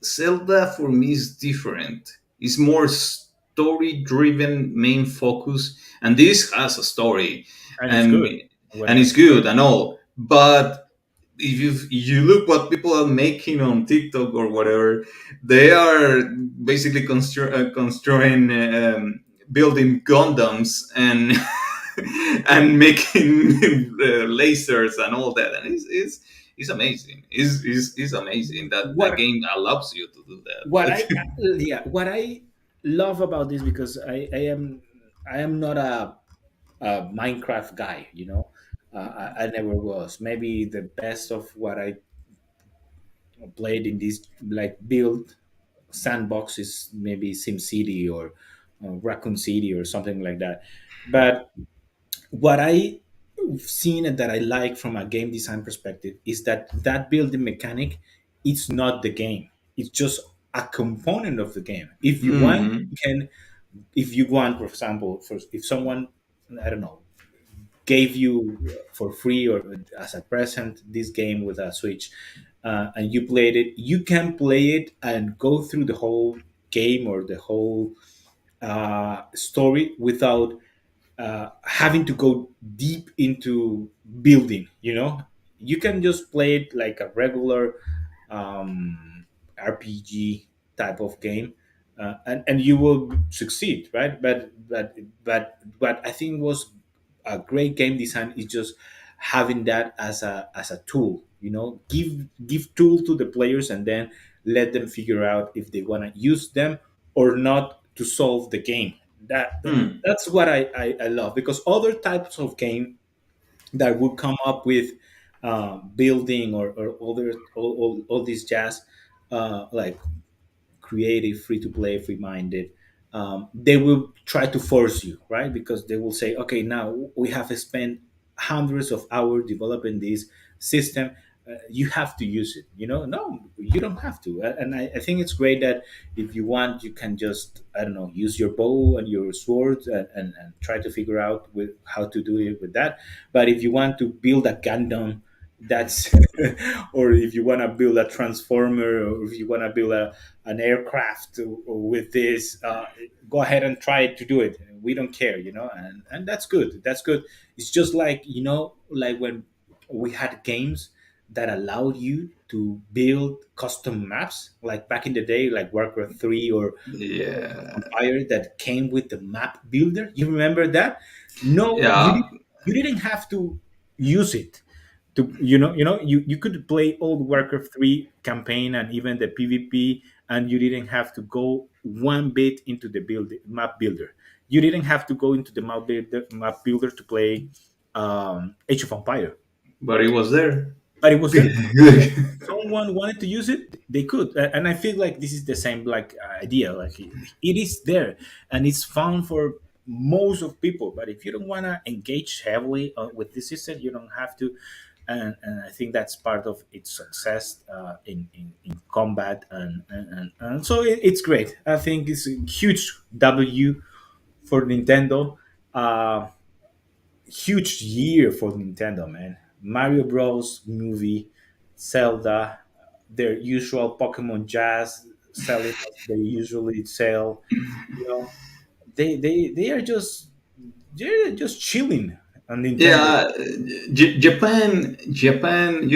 Zelda for me is different. It's more story driven, main focus, and this has a story, And it's and good when and it's it's good. good and all. But if you look what people are making on TikTok or whatever, they are basically construing, building Gundams and and making lasers and all that, and it's amazing. It's amazing that that What game allows you to do what that. I yeah, what I love about this, because I am not a Minecraft guy. I never was. Maybe the best of what I played in this like build sandbox is maybe SimCity or Raccoon City or something like that. But what I've seen and that I like from a game design perspective is that building mechanic it's not the game. It's just a component of the game. If you want, Mm. you can. If you want, for example, for if someone, I don't know, gave you for free or as a present this game with a Switch, and you played it, you can play it and go through the whole game or the whole story without having to go deep into building. You can just play it like a regular RPG type of game, and you will succeed, right? But I think was a great game design is just having that as a tool. Give tool to the players and then let them figure out if they want to use them or not to solve the game. Mm. That's what I love, because other types of game that would come up with building or other all this jazz, like creative, free to play, free minded, they will try to force you, right? Because they will say, okay, now we have spent hundreds of hours developing this system. You have to use it. No, you don't have to. And I think it's great that if you want, you can just, I don't know, use your bow and your sword and try to figure out with how to do it with that. But if you want to build a Gundam, that's or if you want to build a transformer, or if you want to build an aircraft with this, go ahead and try to do it. We don't care, and that's good. That's good. It's just like, like when we had games that allowed you to build custom maps, like back in the day, like Warcraft 3 or Yeah. Empire, that came with the map builder. You remember that? No, Yeah. you didn't have to use it to, you could play old Warcraft 3 campaign and even the PvP, and you didn't have to go one bit into the map builder. You didn't have to go into the map builder to play Age of Empire, But it was there. but it was there. Someone wanted to use it, they could. And I feel like this is the same like idea. Like it is there, and it's fun for most of people. But if you don't want to engage heavily with this system, you don't have to. And I think that's part of its success in combat, and so it's great. I think it's a huge W for Nintendo. Uh, Huge year for Nintendo, man. Mario Bros. Movie, Zelda, their usual Pokemon Jazz selling as they usually sell. You know, they're just chilling on Nintendo. Yeah, Japan. Japan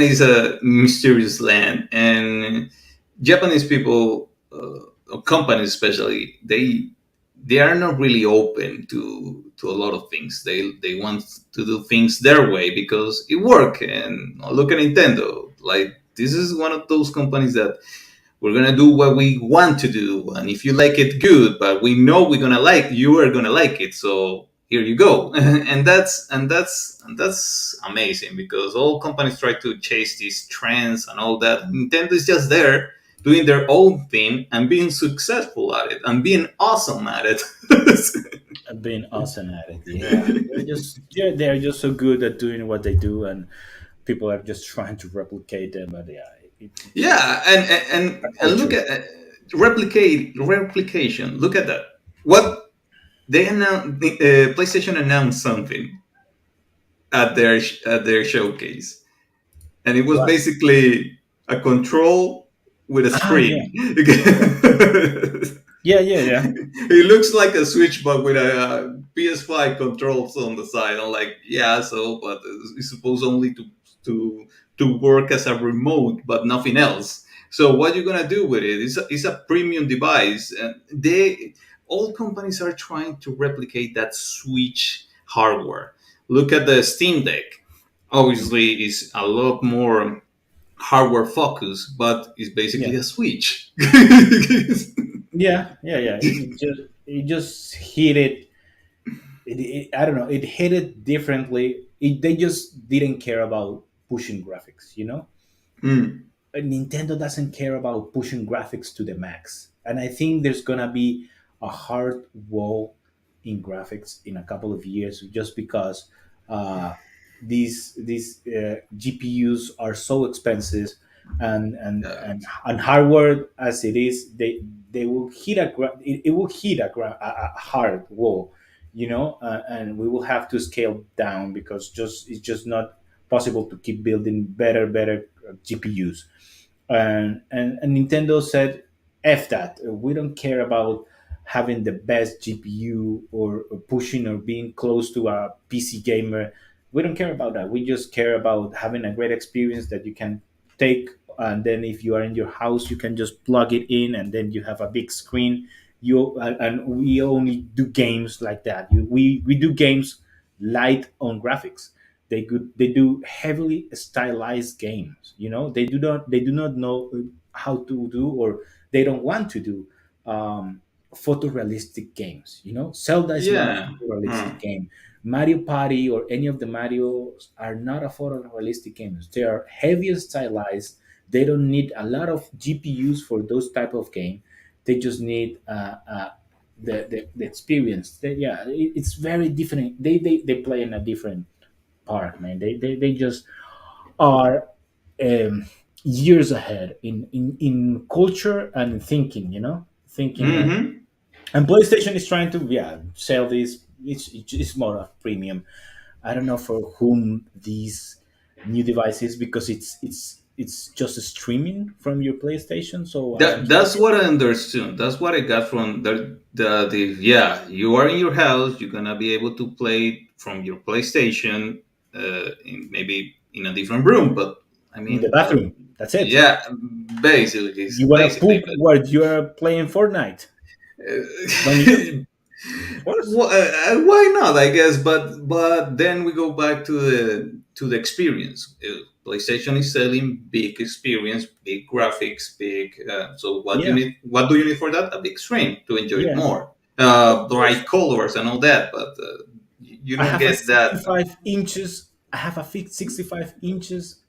is a mysterious land, and Japanese people, or companies especially, they are not really open to a lot of things. They want to do things their way because it work. And look at Nintendo. Like, this is one of those companies that we're gonna do what we want to do, and if you like it, good. But we know you are gonna like it, so here you go. And that's amazing, because all companies try to chase these trends and all that. Nintendo is just there doing their own thing and being successful at it and being awesome at it. Being awesome at it, yeah. They're just so good at doing what they do, and people are just trying to replicate them. But yeah, it's just Yeah, and a and look culture. at replication. Look at that. What they announced, PlayStation announced something at their showcase, and it was What? basically a control with a Ah, yeah, screen. yeah, yeah, yeah, It looks like a Switch, but with a PS5 controls on the side. I'm like, yeah, so, but it's supposed only to to work as a remote, but nothing else. So what you gonna do with it? It's a premium device, and all companies are trying to replicate that Switch hardware. Look at the Steam Deck. Obviously, it's a lot more hardware focused, but it's basically yeah, a Switch. yeah. It just hit it. I don't know. It hit it differently. They just didn't care about pushing graphics. Mm. Nintendo doesn't care about pushing graphics to the max, and I think there's gonna be a hard wall in graphics in a couple of years, just because uh, these GPUs are so expensive, and Yeah. hardware as it is, they will hit it will hit a hard wall, and we will have to scale down because just it's just not possible to keep building better GPUs. And Nintendo said, "F that. We don't care about having the best GPU, or pushing or being close to a PC gamer. We don't care about that. We just care about having a great experience that you can take. And then if you are in your house, you can just plug it in, and then you have a big screen. And we only do games like that. We do games light on graphics. They do heavily stylized games. They do not know how to do, or they don't want to do, photorealistic games. Zelda is not a Yeah. photorealistic Hmm. game. Mario Party or any of the Marios are not a photorealistic games. They are heavy and stylized. They don't need a lot of GPUs for those type of game. They just need the experience. Yeah, it's very different. They play in a different part, man. They just are, um, years ahead in culture and thinking. Thinking. Hmm. And PlayStation is trying to, yeah, sell this. It's more of premium. I don't know for whom these new devices, because it's just streaming from your PlayStation. So I'm That's what I understood. That's what I got from the yeah. You are in your house. You're gonna be able to play from your PlayStation, maybe in a different room. But I in the mean, bathroom. That's it. yeah, basically, You wanna basically. poop where you are playing Fortnite? Don't you? But Of course. why not? I guess, but then we go back to the experience. PlayStation is selling big experience, big graphics, big. So what you Yeah, need? What do you need for that? A big screen to enjoy it yeah. more. Of course. Bright colors and all that, but you I don't have a get that. 65 inches. I have a 65 inches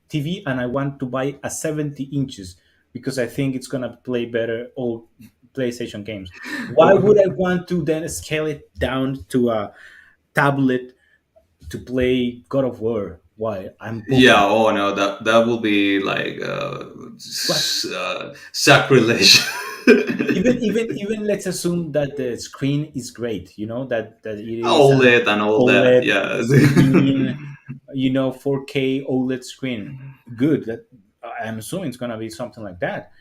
TV, and I want to buy a 70 inches because I think it's gonna play better all PlayStation games. Why would I want to then scale it down to a tablet to play God of War? Why? I'm Yeah. pooping. Oh no, that will be like But sacrilege. even let's assume that the screen is great. That it is an OLED and all that. OLED Yeah. screen, 4K OLED screen. Good. I'm assuming it's gonna be something like that.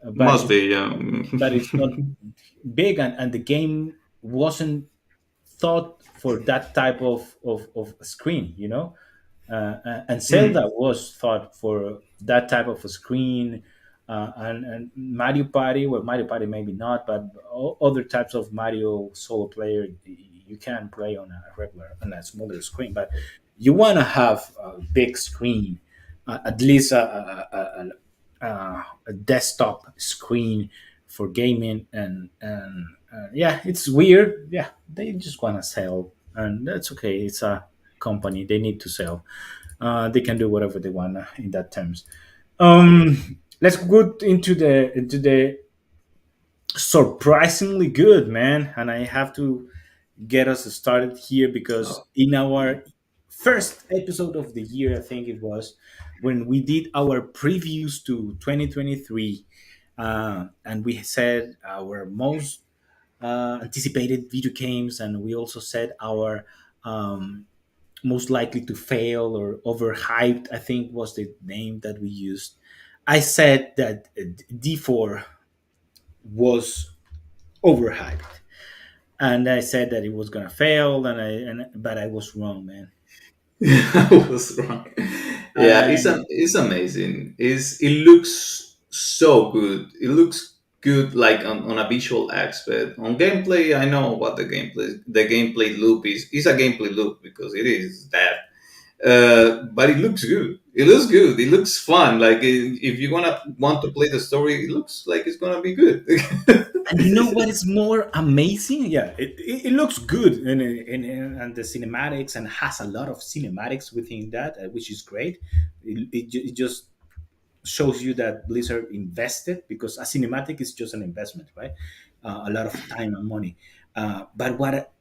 But Must be, yeah. it's not big, and the game wasn't thought for that type of screen. And Zelda Mm. was thought for that type of a screen. And Mario Party, well, Mario Party maybe not, but other types of Mario solo player, you can play on a smaller screen. But you want to have a big screen, at least a desktop screen for gaming. And yeah, it's weird. Yeah, they just want to sell, and that's okay. It's a company; they need to sell. They can do whatever they want, in that terms. Let's go into the surprisingly good, man. And I have to get us started here because Oh. in our first episode of the year, I think it was, when we did our previews to 2023, and we said our most anticipated video games, and we also said our um, most likely to fail or overhyped, I think was the name that we used. I said that D4 was overhyped, and I said that it was gonna fail, but I was wrong, man. I was wrong. Yeah, And it's amazing. It looks so good. It looks good, like on a visual aspect. On gameplay, I know what the gameplay loop is. It's a gameplay loop because it is that. But it looks good. It looks good. It looks fun. Like if you gonna want to play the story, it looks like it's gonna be good. you know what is more amazing? Yeah, it looks good, and the cinematics, and has a lot of cinematics within that, which is great. It just shows you that Blizzard invested, because a cinematic is just an investment, right? A lot of time and money. But what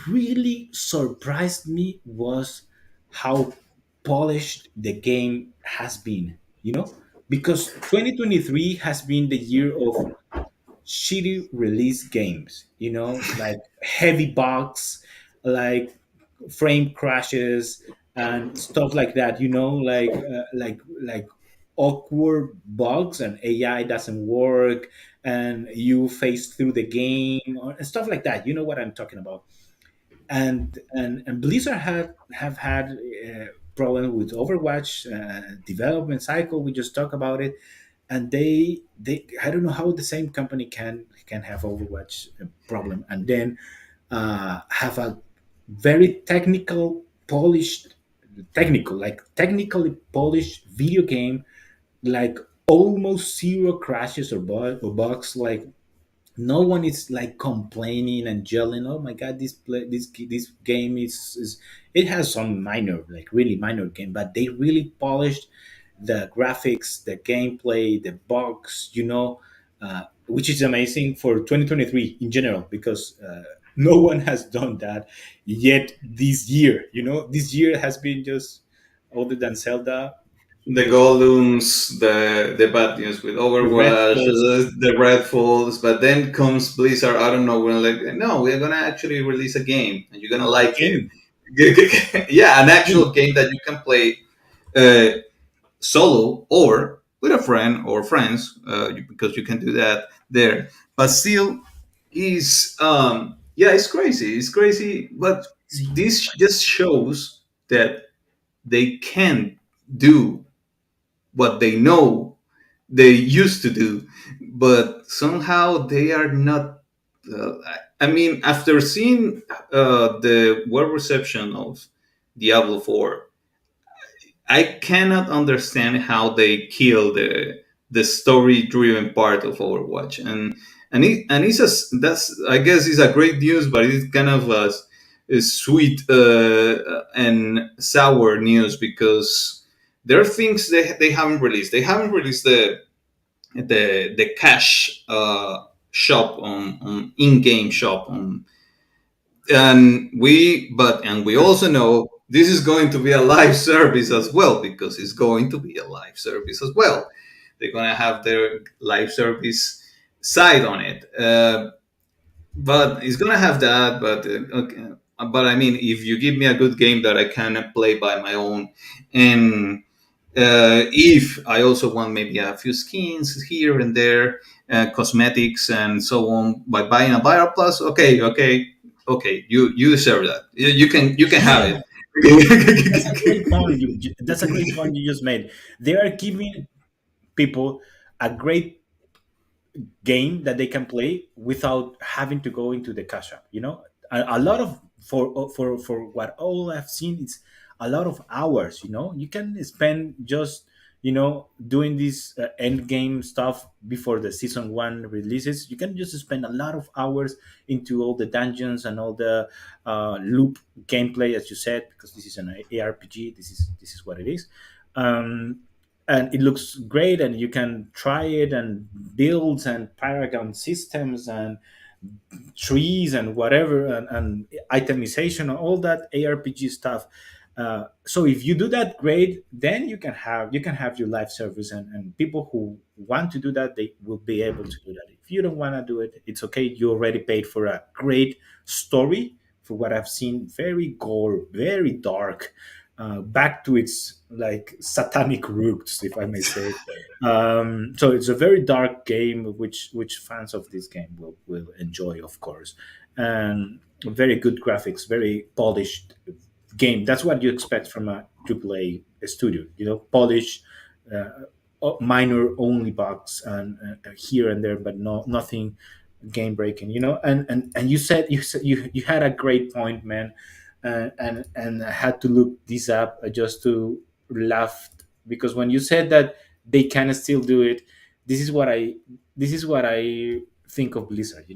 really surprised me was how polished the game has been, because 2023 has been the year of shitty release games, like heavy bugs, like frame crashes and stuff like that, like awkward bugs and AI doesn't work and you face through the game or stuff like that. You know what I'm talking about. And Blizzard have had problems with Overwatch development cycle. We just talked about it, and they I don't know how the same company can have Overwatch problem and then have a very technically polished video game, like almost zero crashes or bugs, like no one is like complaining and yelling, oh my god, this game is it has some minor, like really minor game, but they really polished the graphics, the gameplay, the bugs, which is amazing for 2023 in general, because no one has done that yet this year. This year has been just, other than Zelda, The just Golems, the bad news with the Red Overwatch, Falls. the Redfalls, but then comes Blizzard. I don't know when, like, no, we're gonna actually release a game and you're gonna A like it. game. Yeah, an actual game that you can play uh, solo or with a friend or friends, because you can do that there. But still, is yeah, it's crazy. It's crazy, but this just shows that they can do what they know they used to do, but somehow they are not. I mean, after seeing the well reception of Diablo 4, I cannot understand how they kill the story driven part of Overwatch, and it's that's, I guess, is a great news, but it's kind of a sweet and sour news, because there are things they haven't released. They haven't released the cash shop on in-game shop on, and we also know this is going to be a live service as well, because it's going to be a live service as well. They're going to have their live service side on it, but it's going to have that. But okay. But I mean, if you give me a good game that I can play by my own, and if I also want maybe a few skins here and there, cosmetics and so on, by buying a Viral Plus, okay, you deserve that. You can have Yeah, that's a it. great point. That's a great point you just made. They are giving people a great game that they can play without having to go into the cash app. A lot of, for what all I've seen, it's a lot of hours. You can spend just doing this end game stuff before the season one releases. You can just spend a lot of hours into all the dungeons and all the loop gameplay, as you said, because this is an ARPG. This is what it is. um, and it looks great, and you can try it and builds and paragon systems and trees and whatever, and itemization and all that ARPG stuff. So if you do that, great. Then you can have your live service, and people who want to do that, they will be able to do that. If you don't want to do it, it's okay. You already paid for a great story. For what I've seen, very gore, very dark, back to its like satanic roots, if I may say. So it's a very dark game, which fans of this game will enjoy, of course, and very good graphics, very polished game. That's what you expect from a AAA studio. Polished, minor only bugs and here and there, but nothing game breaking. And you had a great point, man, and I had to look this up just to laugh, because when you said that they can still do it, this is what I think of Blizzard.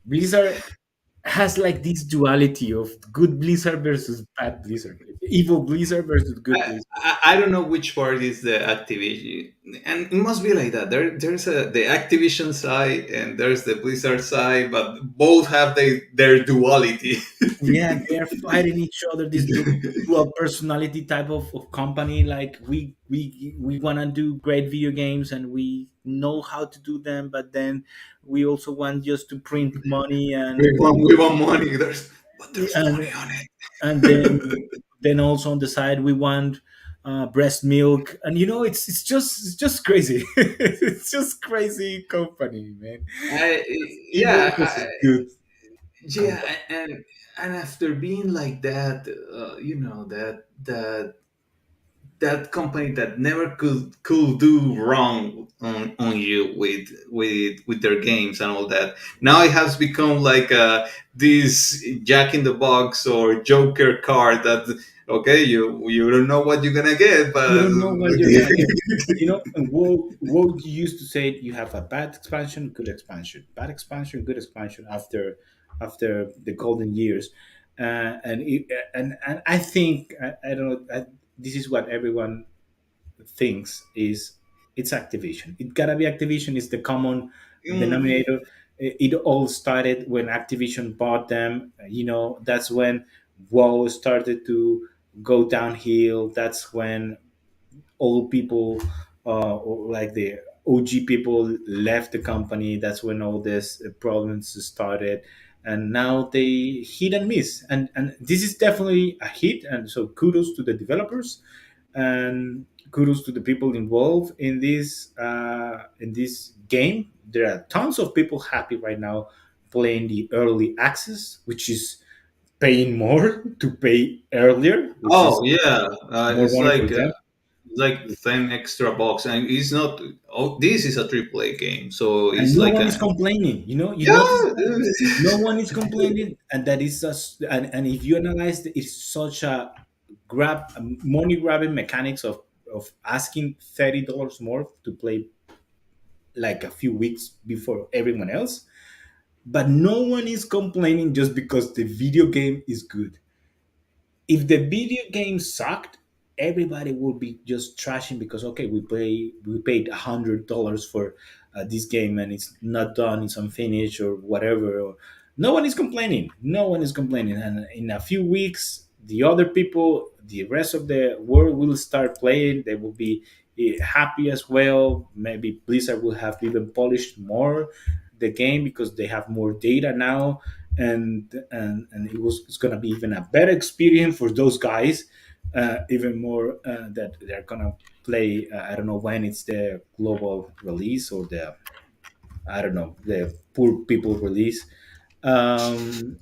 Blizzard has like this duality of good Blizzard versus bad Blizzard, evil Blizzard versus good Blizzard. I don't know which part is the Activision, and it must be like that. There's the Activision side and there's the Blizzard side, but both have their duality. Yeah, they're fighting each other. This dual personality type of company. Like we want to do great video games and we know how to do them, but then we also want just to print money We want money. There's money and on it. and then also on the side we want breast milk, and it's just crazy. It's just crazy company, man. I, Even if yeah, it's a good yeah, company. and after being like that, that company that never could do wrong on you with their games and all that. Now it has become like this Jack in the Box or Joker card that okay, you don't know what you're gonna get, You but don't know what you're gonna get. And WoW used to say you have a bad expansion, good expansion, bad expansion, good expansion after the golden years, and and I think I don't know. This is what everyone thinks is it's Activision. It gotta be Activision. Is the common mm, denominator. It all started when Activision bought them. That's when WoW started to go downhill. That's when old people, or like the OG people, left the company. That's when all this problems started, and now they hit and miss. And this is definitely a hit. And so kudos to the developers, and kudos to the people involved in this game. There are tons of people happy right now playing the early access, which is paying more to pay earlier, which oh is yeah, more money for them. it's like 10 extra bucks, and it's not. Oh, this is a AAA game, so And it's no like one a is complaining. You notice yeah. that no one is complaining, and that is just and if you analyze it, it's such a money grabbing mechanics of asking $30 more to play like a few weeks before everyone else. But no one is complaining just because the video game is good. If the video game sucked, everybody would be just trashing because okay, we paid $100 for this game and it's not done, it's unfinished or whatever. Or, no one is complaining. No one is complaining, and in a few weeks, the other people, the rest of the world will start playing. They will be happy as well. Maybe Blizzard will have even polished more the game because they have more data now, and it's going to be even a better experience for those guys, even more that they're going to play. I don't know when it's the global release or the, I don't know, the poor people release. um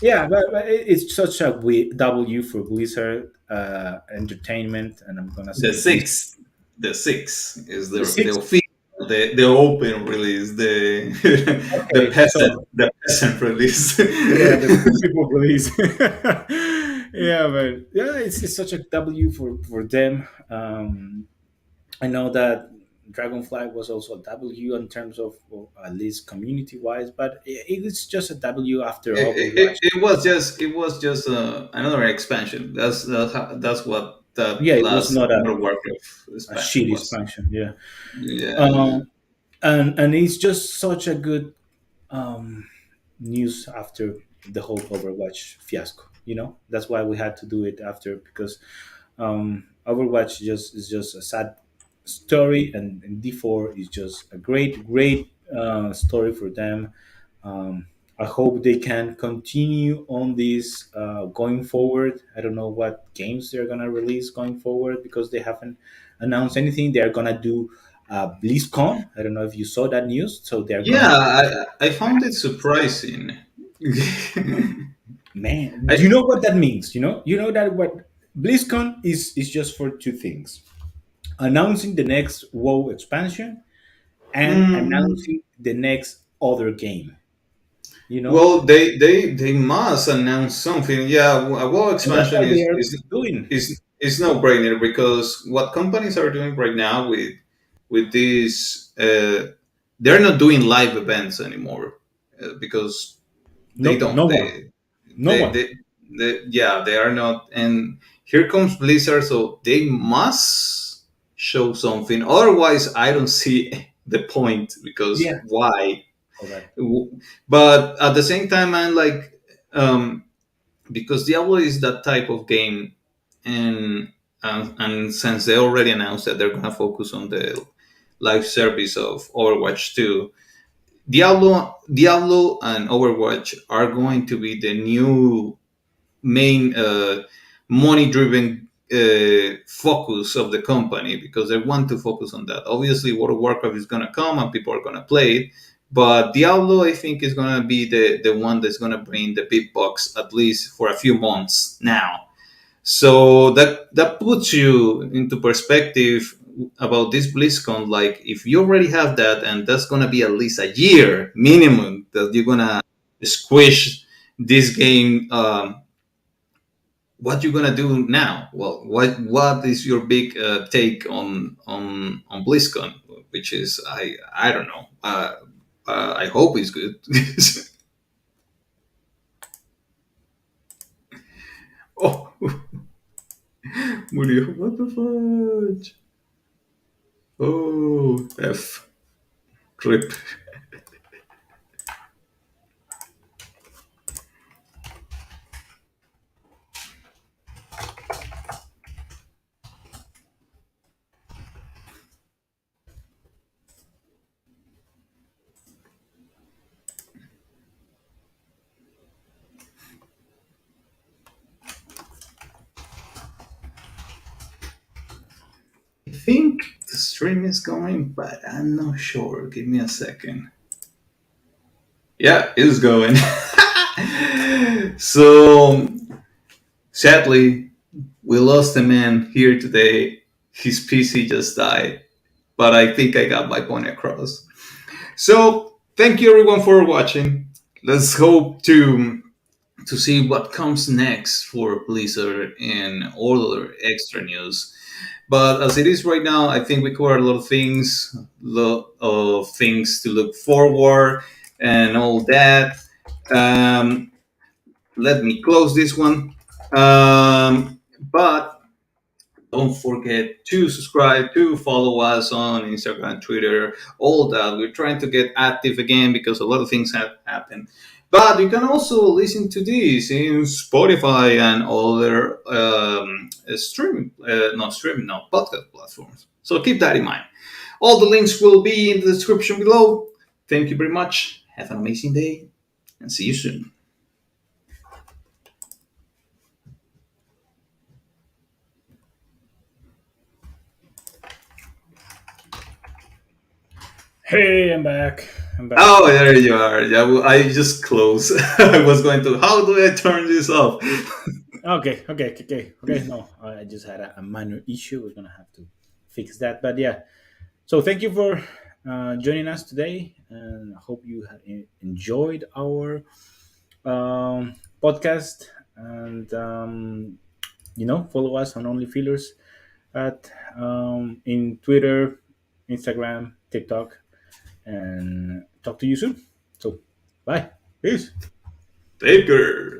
yeah, but it's such a W for Blizzard Entertainment, and I'm gonna The say Blizzard. sixth, the six is The the six. official, the open release, the Okay, so the peasant release. yeah, the poor people release. Yeah, but yeah, it's such a W for them. I know that Dragonfly was also a W in terms of, well, at least community wise, but it is just a W after Overwatch. It was just another expansion. That's what that Yeah, it was last not World of Warcraft a expansion shitty was. expansion. Yeah, Yeah, um, and it's just such a good um, news after the whole Overwatch fiasco. That's why we had to do it after, because Overwatch just is just a sad story, and D4 is just a great story for them. I hope they can continue on this going forward. I don't know what games they're gonna release going forward because they haven't announced anything. They're gonna do BlizzCon. I don't know if you saw that news. So they're yeah. gonna I found it surprising. Man, I, do you know what that means? You know that what BlizzCon is just for two things: announcing the next WoW expansion and mm, announcing the next other game. You know, well, they must announce something. Yeah, a WoW and that's expansion what they are doing. is no brainer because what companies are doing right now with this, they're not doing live events anymore because they No, don't. no one, no They, one. they, yeah, they are not. And here comes Blizzard, so they must show something. Otherwise, I don't see the point because Yeah, why? correct. But at the same time, man, like um, because Diablo is that type of game, and and since they already announced that they're gonna focus on the live service of Overwatch 2, Diablo and Overwatch are going to be the new main money-driven focus of the company, because they want to focus on that. Obviously, World of Warcraft is going to come and people are going to play it, but Diablo, I think, is going to be the one that's going to bring the big bucks, at least for a few months now. So that puts you into perspective about this BlizzCon. Like, if you already have that, and that's gonna be at least a year minimum that you're gonna squish this game. What you gonna do now? Well, what is your big take on BlizzCon? Which is, I don't know. I hope it's good. Oh, Murillo, what the fudge? Oh, F. Rip. I think the stream is going, but I'm not sure. Give me a second. Yeah, it's going. So, sadly, we lost a man here today. His PC just died, but I think I got my point across. So, thank you everyone for watching. Let's hope to see what comes next for Blizzard and all other extra news. But as it is right now, I think we covered a lot of things to look forward and all that. Um, Let me close this one. But don't forget to subscribe, to follow us on Instagram, Twitter, all that. We're trying to get active again because a lot of things have happened. But you can also listen to this in Spotify and other podcast platforms. So keep that in mind. All the links will be in the description below. Thank you very much. Have an amazing day and see you soon. Hey, I'm back. I'm back. Oh, there you are. Yeah, well, I just closed. I was going to. How do I turn this off? Okay. No, I just had a minor issue. We're gonna have to fix that. But yeah, so thank you for joining us today, and I hope you have enjoyed our podcast. And follow us on OnlyFillers at in Twitter, Instagram, TikTok, and talk to you soon. So, bye. Peace. Taker.